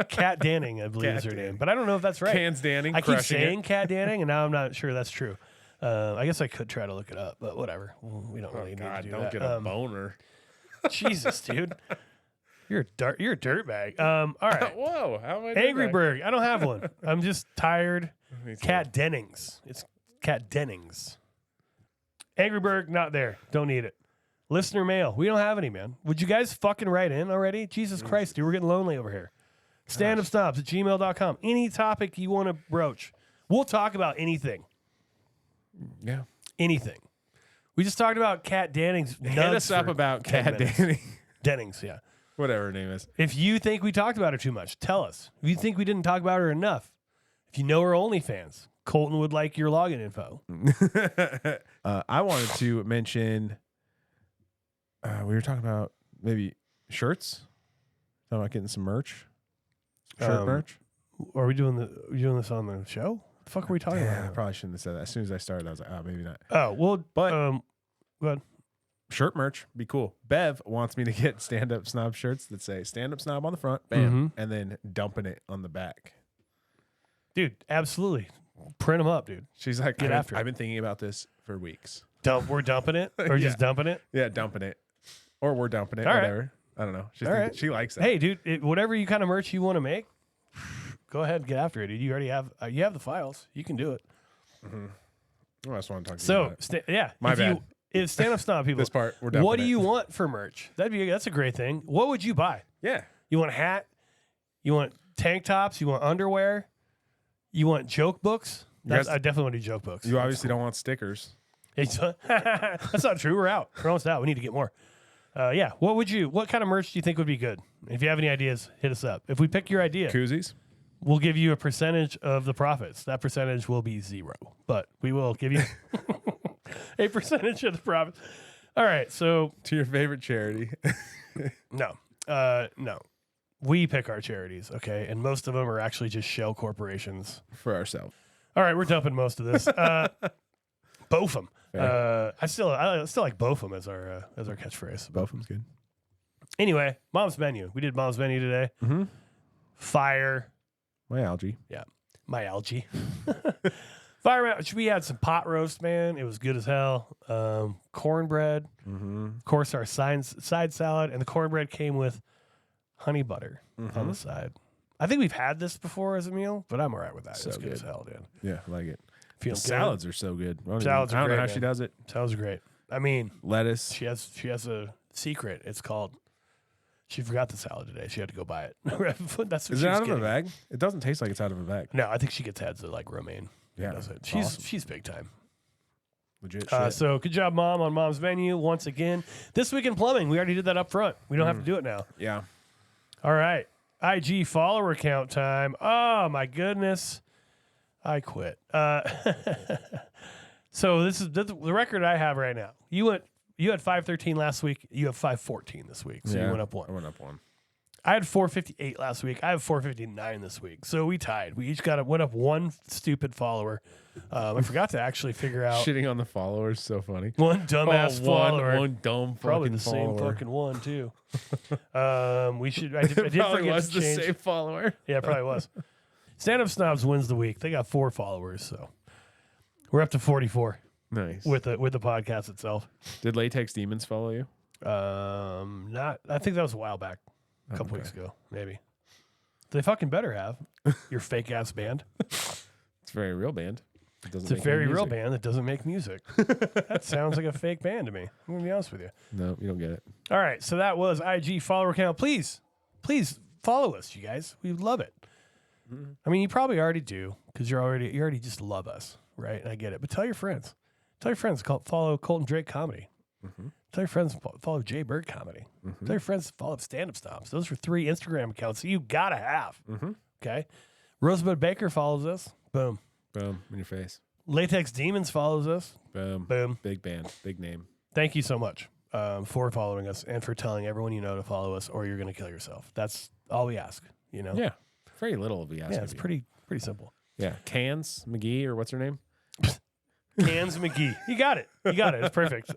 Kat Danning, I believe
Kat
is her
Danning.
name. But I don't know if that's right.
Can standing.
I keep
crushing
saying
it.
Kat Danning, and now I'm not sure that's true. I guess I could try to look it up, but whatever. We don't really
Oh,
need
God,
to do
don't
that.
get a boner.
Jesus, dude. You're a dirtbag. All right.
Whoa. How am I
Angry Bird. I don't have one. I'm just tired.
Me too.
Kat Dennings. It's Kat Dennings. Angry Bird, not there. Don't need it. Listener mail. We don't have any, man. Would you guys fucking write in already? Jesus Christ, dude. We're getting lonely over here. Standupsnobs@gmail.com. Any topic you want to broach. We'll talk about anything.
Yeah.
Anything. We just talked about Kat Dennings.
Hit us up about Kat Danning.
Dennings, yeah.
Whatever her name is.
If you think we talked about her too much, tell us. If you think we didn't talk about her enough, if you know her OnlyFans, Colton would like your login info.
I wanted to mention we were talking about maybe shirts. Talking about getting some merch. Shirt merch.
Are we doing this on the show? What the fuck are we talking
Yeah, I
about?
probably shouldn't have said that. As soon as I started, I was like, oh, maybe not.
Oh, well,
But-
go ahead.
Shirt merch, be cool. Bev wants me to get stand-up snob shirts that say stand-up snob on the front, bam, and then dumping it on the back.
Dude, absolutely. Print them up, dude.
She's like,
Get after it.
I've been thinking about this for weeks.
We're dumping it or just dumping it?
Yeah, dumping it. Or we're dumping it,
All right.
whatever. I don't know.
All right.
She likes that.
Hey, dude, whatever you kind of merch you want to make, go ahead and get after it, dude. You already have the files. You can do it.
I just want to talk to you
So,
about it.
yeah.
My
if
bad.
If stand-up snob people,
This part, we're dumping
what do
it.
you want for merch? That's a great thing. What would you buy?
Yeah.
You want a hat? You want tank tops? You want underwear? You want joke books?
guys-
I definitely want to do joke books.
You obviously don't want stickers.
That's not true. We're out. We're almost out. We need to get more. Yeah. What kind of merch do you think would be good? If you have any ideas, hit us up. If we pick your idea,
Koozies.
we'll give you a percentage of the profits. That percentage will be 0, but we will give you a percentage of the profits. All right. So
To your favorite charity.
no. We pick our charities, okay? And most of them are actually just shell corporations.
For ourselves.
All right, we're dumping most of this. Bopham. I still like Bopham as our catchphrase.
Both of them's good.
Anyway, Mom's Menu. We did Mom's Menu today.
Mm-hmm.
Fire.
My algae.
Yeah. My algae. Fire. We had some pot roast, man. It was good as hell. Cornbread.
Mm-hmm.
Of course, our side salad. And the cornbread came with honey butter on the side. I think we've had this before as a meal, but I'm all right with that.
So
It's good as
good.
hell, dude.
Yeah, I like it.
Feeling
The
good.
salads are so good.
Salads
I
are
don't know
great,
how
man.
she does it.
Sounds great. I mean,
Lettuce.
she has a secret. It's called. She forgot the salad today. She had to go buy it. That's what
Is
she
it
was
out of a
getting.
bag? It doesn't taste like it's out of a bag.
No, I think she gets heads of like romaine.
Yeah,
Does it.
it's
She's
awesome.
she's big time.
Legit shit.
So good job, Mom, on Mom's Menu once again. This week in plumbing, we already did that up front. We don't have to do it now.
Yeah.
All right. IG follower count time. Oh, my goodness. I quit. So this is the record I have right now. You had 513 last week. You have 514 this week. So you went up one.
I went up one.
I had 458 last week. I have 459 this week. So we tied. We each went up one stupid follower. I forgot to actually figure out
Shitting on the followers, so funny.
one dumbass follower.
One dumb fucking
Probably the
follower.
same fucking one too. We should. I did
Probably
forget
was
to
the
change.
same follower.
Yeah, it probably was. Stand Up Snobs wins the week. They got 4 followers, so we're up to 44
Nice.
with the podcast itself.
Did Latex Demons follow you?
Not. I think that was a while back, a couple weeks ago, maybe. They fucking better have your fake ass band.
It's a very real band.
It's a very real band that doesn't make music. That sounds like a fake band to me. I'm gonna be honest with you.
No, you don't get it.
All right, so that was IG follower count. Please follow us, you guys. We love it. I mean, you probably already do because you already just love us, right? And I get it. But tell your friends. Tell your friends. Follow Colton Drake Comedy. Tell your friends follow Jay Bird Comedy. Tell your friends to follow Stand Up Stops. Those are 3 Instagram accounts that you gotta have. Okay. Rosebud Baker follows us. Boom.
Boom. In your face.
Latex Demons follows us.
Boom.
Boom.
Big band. Big name.
Thank you so much for following us and for telling everyone you know to follow us, or you're going to kill yourself. That's all we ask. You know.
Yeah. Very little of you ask.
Yeah, it's pretty simple.
Yeah. Cans McGee, or what's her name?
Cans McGee. You got it. It's perfect.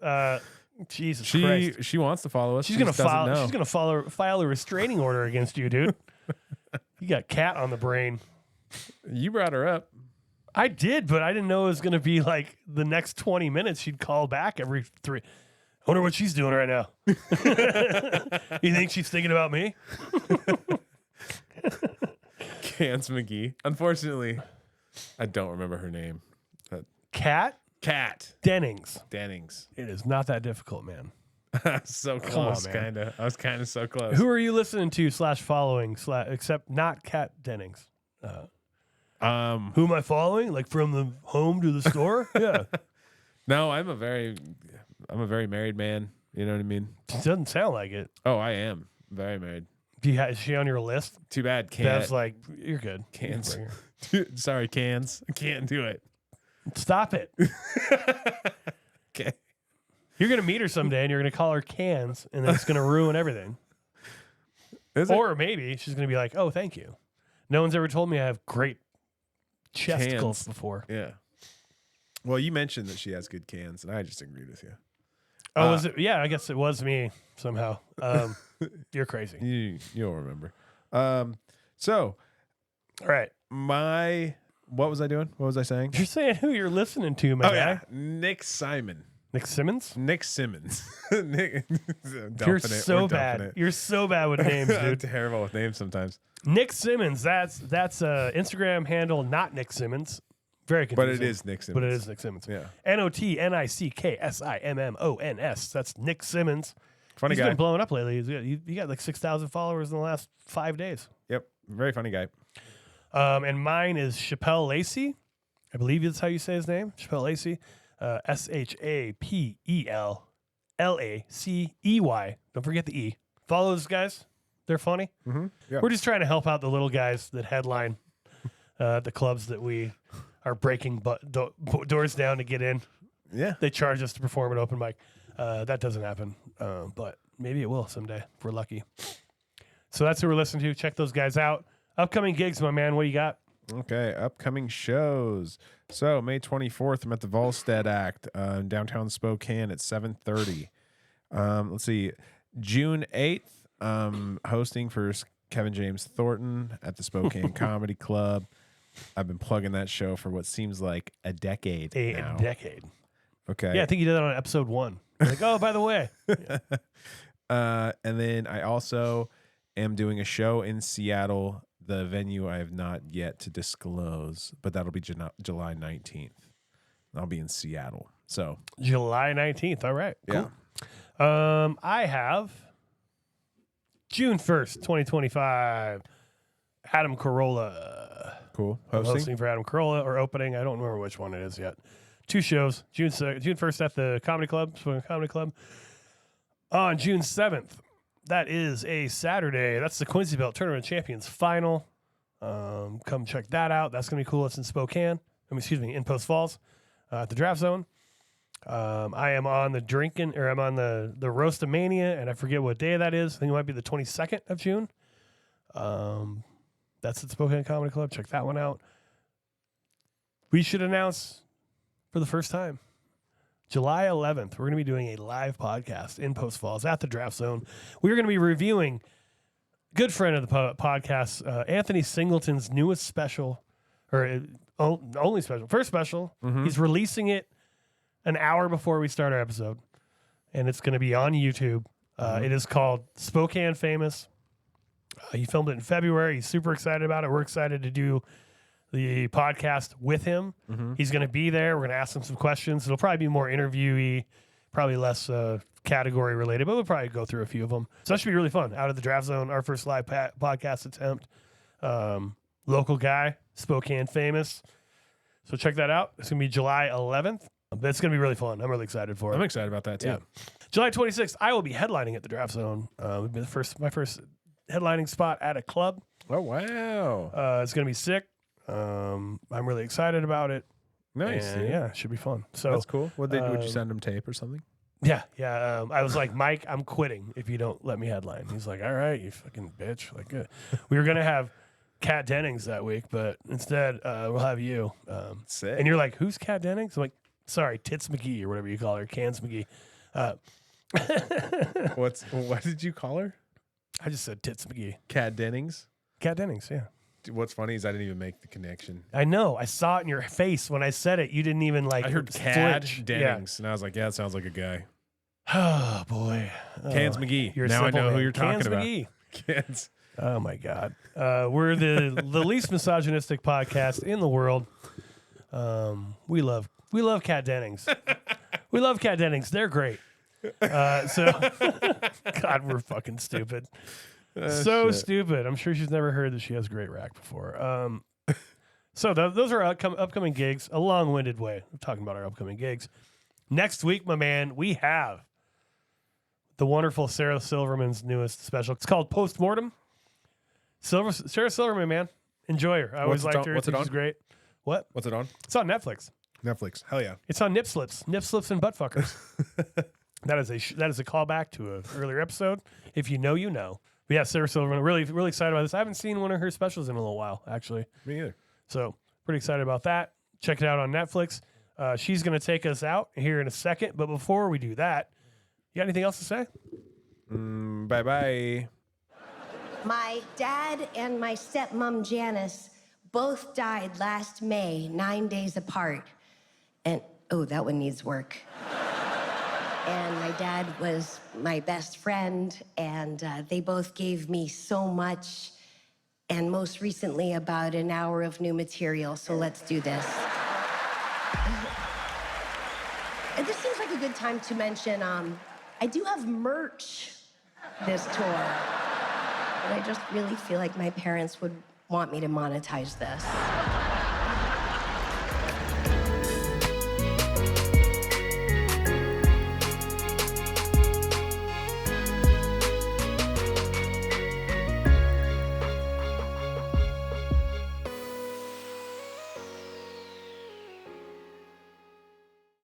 Jesus Christ.
She wants to follow us.
She's
She
gonna
just doesn't
file.
know.
She's gonna file a restraining order against you, dude. You got cat on the brain.
You brought her up.
I did, but I didn't know it was gonna be like the next 20 minutes. She'd call back every 3. I wonder what she's doing right now. You think she's thinking about me?
Cans McGee. Unfortunately, I don't remember her name.
Cat Dennings.
Dennings.
It is not that difficult, man.
So
Come on,
close,
man.
kind of. I was kind of so close.
Who are you listening to /following except not Cat Dennings? Who am I following? Like from the home to the store? Yeah.
No, I'm a very married man. You know what I mean?
It doesn't sound like it.
Oh, I am very married.
Is she on your list?
Too bad.
Bev's like, you're good.
Cans.
You can bring her.
Sorry, Cans. I can't do it.
Stop it.
Okay.
You're going to meet her someday and you're going to call her Cans and then it's going to ruin everything.
Is it?
Or maybe she's going to be like, oh, thank you. No one's ever told me I have great chesticles before.
Yeah. Well, you mentioned that she has good cans, and I just agreed with you.
Oh, was it? Yeah, I guess it was me somehow. You're crazy.
You'll remember. So,
All right.
what was I doing? What was I saying?
You're saying who you're listening to, my guy.
Yeah. Nick Simon.
Nick Simmons?
Nick Simmons. Nick,
You're so bad. You're so bad with names,
I'm
dude.
terrible with names sometimes.
Nick Simmons. That's Instagram handle, not Nick Simmons. Very confusing.
But it is Nick Simmons.
But it is Nick Simmons.
Yeah.
NOTNICKSIMMONS. That's Nick Simmons.
Funny
He's
guy.
been blowing up lately. He got like 6,000 followers in the last 5 days.
Yep. Very funny guy.
And mine is Chappelle Lacey. I believe that's how you say his name. Chappelle Lacey. SHAPELLACEY. Don't forget the E. Follow those guys. They're funny.
Mm-hmm. Yep.
We're just trying to help out the little guys that headline the clubs that we are breaking doors down to get in.
Yeah.
They charge us to perform an open mic. That doesn't happen, but maybe it will someday if we're lucky. So that's who we're listening to. Check those guys out. Upcoming gigs, my man. What do you got?
Okay, upcoming shows. So May 24th, I'm at the Volstead Act in downtown Spokane at 7:30. Let's see, June 8th, hosting for Kevin James Thornton at the Spokane Comedy Club. I've been plugging that show for what seems like a decade now.
A decade.
Okay.
Yeah, I think you did that on episode 1. Like, oh, by the way. Yeah.
And then I also am doing a show in Seattle. The venue I have not yet to disclose, but that'll be July 19th. I'll be in Seattle. So
July 19th. All right. Cool.
Yeah.
I have June 1st, 2025. Adam Carolla.
Cool.
I'm hosting for Adam Carolla or opening. I don't remember which one it is yet. 2 shows. June 1st at the Comedy Club, Spokane Comedy Club. On June 7th, that is a Saturday. That's the Quincy Belt Tournament of Champions final. Come check that out. That's going to be cool. It's in Spokane. In Post Falls at the Draft Zone. I am on I'm on the Roastamania, and I forget what day that is. I think it might be the 22nd of June. That's at Spokane Comedy Club. Check that one out. We should announce for the first time, July 11th, we're going to be doing a live podcast in Post Falls at the Draft Zone. We're going to be reviewing good friend of the podcast, Anthony Singleton's newest special, or only special, first special. Mm-hmm. He's releasing it an hour before we start our episode, and it's going to be on YouTube. It is called Spokane Famous. He filmed it in February. He's super excited about it. We're excited to do the podcast with him. Mm-hmm. He's going to be there. We're going to ask him some questions. It'll probably be more interviewee, probably less category related, but we'll probably go through a few of them. So that should be really fun. Out of the Draft Zone, our first live podcast attempt. Local guy, Spokane Famous. So check that out. It's going to be July 11th. But it's going to be really fun. I'm really excited for it.
I'm excited about that too. Yeah.
July 26th, I will be headlining at the Draft Zone. It'll be my first headlining spot at a club.
Oh, wow.
It's going to be sick. I'm really excited about it.
Nice.
And it should be fun. So
that's cool. Would you send them tape or something?
Yeah. I was like, Mike, I'm quitting if you don't let me headline. He's like, all right, you fucking bitch. Like, good. We were gonna have Kat Dennings that week, but instead we'll have you.
Sick.
And you're like, who's Kat Dennings? I'm like, sorry, Tits McGee or whatever you call her, Cans McGee.
What did you call her?
I just said Tits McGee.
Kat Dennings.
Kat Dennings, yeah.
What's funny is I didn't even make the connection.
I know. I saw it in your face when I said it. You didn't even like.
I heard Cad Dennings, and I was like, "Yeah, it sounds like a guy."
Oh boy,
Cans McGee.
Now
I know who you're talking
Cans
about.
McGee.
Cans.
Oh my God, we're the least misogynistic podcast in the world. We love Kat Dennings. We love Kat Dennings. They're great. God, we're fucking stupid. Stupid. I'm sure she's never heard that she has great rack before. So those are upcoming gigs. A long-winded way of talking about our upcoming gigs. Next week, my man, we have the wonderful Sarah Silverman's newest special. It's called Postmortem. Sarah Silverman, man. Enjoy her. I always liked her.
What's it on?
She's great. What?
What's it on?
It's on Netflix.
Netflix. Hell yeah.
It's on Nip Slips and Butt Fuckers. That is a callback to an earlier episode. If you know, you know. But yeah, Sarah Silverman, really, really excited about this. I haven't seen one of her specials in a little while, actually.
Me either.
So pretty excited about that. Check it out on Netflix. She's going to take us out here in a second. But before we do that, you got anything else to say?
Bye-bye.
My dad and my stepmom, Janice, both died last May, 9 days apart. And, oh, that one needs work. And my dad was my best friend, and they both gave me so much, and most recently about an hour of new material, so let's do this. And this seems like a good time to mention, I do have merch this tour, but I just really feel like my parents would want me to monetize this.